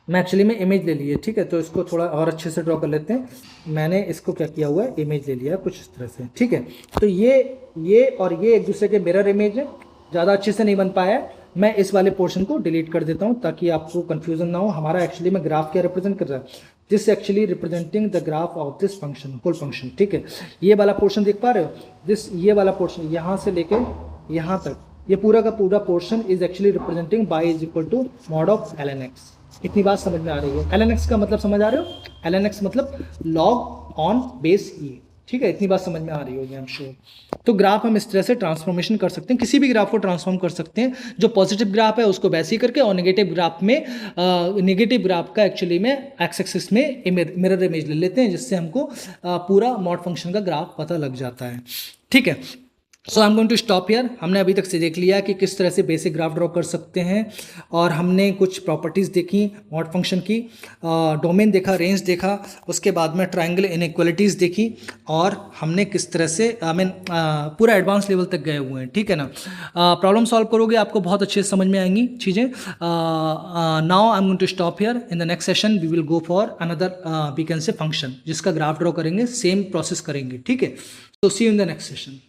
मैं एक्चुअली में इमेज ले ली है, ठीक है। तो इसको थोड़ा और अच्छे से ड्रॉ कर लेते हैं। मैंने इसको क्या किया हुआ है, इमेज ले लिया है कुछ इस तरह से, ठीक है। तो ये और ये एक दूसरे के मिरर इमेज है, ज़्यादा अच्छे से नहीं बन पाया है। मैं इस वाले पोर्शन को डिलीट कर देता हूँ ताकि आपको कन्फ्यूजन ना हो। हमारा एक्चुअली में ग्राफ क्या रिप्रेजेंट कर रहा है, this actually representing the graph of this function, whole function, ठीक है। ये वाला पोर्शन देख पा रहे हो, दिस, ये वाला पोर्शन यहाँ से लेके यहाँ तक, ये पूरा का पूरा portion is actually representing y is equal to mod of l n x. इतनी बात समझ में आ रही है। एल एन एक्स का मतलब समझ आ रहे हो, एल एन एक्स मतलब लॉग ऑन बेस ई, ठीक है। इतनी बात समझ में आ रही होगी, आई एम श्योर। तो ग्राफ हम इस तरह से ट्रांसफॉर्मेशन कर सकते हैं, किसी भी ग्राफ को ट्रांसफॉर्म कर सकते हैं। जो पॉजिटिव ग्राफ है उसको वैसे ही करके, और नेगेटिव ग्राफ में नेगेटिव ग्राफ का एक्चुअली में एक्स एक्सिस में मिरर इमेज ले लेते हैं, जिससे हमको पूरा मॉड फंक्शन का ग्राफ पता लग जाता है, ठीक है। So I am going to stop here. हमने अभी तक से देख लिया कि किस तरह से बेसिक ग्राफ ड्रॉ कर सकते हैं, और हमने कुछ प्रॉपर्टीज़ देखी मॉड फंक्शन की, डोमेन देखा, रेंज देखा, उसके बाद में ट्रायंगल इनइक्वालिटीज़ देखी, और हमने किस तरह से पूरा एडवांस लेवल तक गए हुए हैं, ठीक है ना। प्रॉब्लम सॉल्व करोगे आपको बहुत अच्छे से समझ में आएंगी चीज़ें। Now I am going to stop here. In the next session we will go for another we can say function, जिसका ग्राफ ड्रॉ करेंगे, सेम प्रोसेस करेंगे, ठीक है। तो see you in the next session.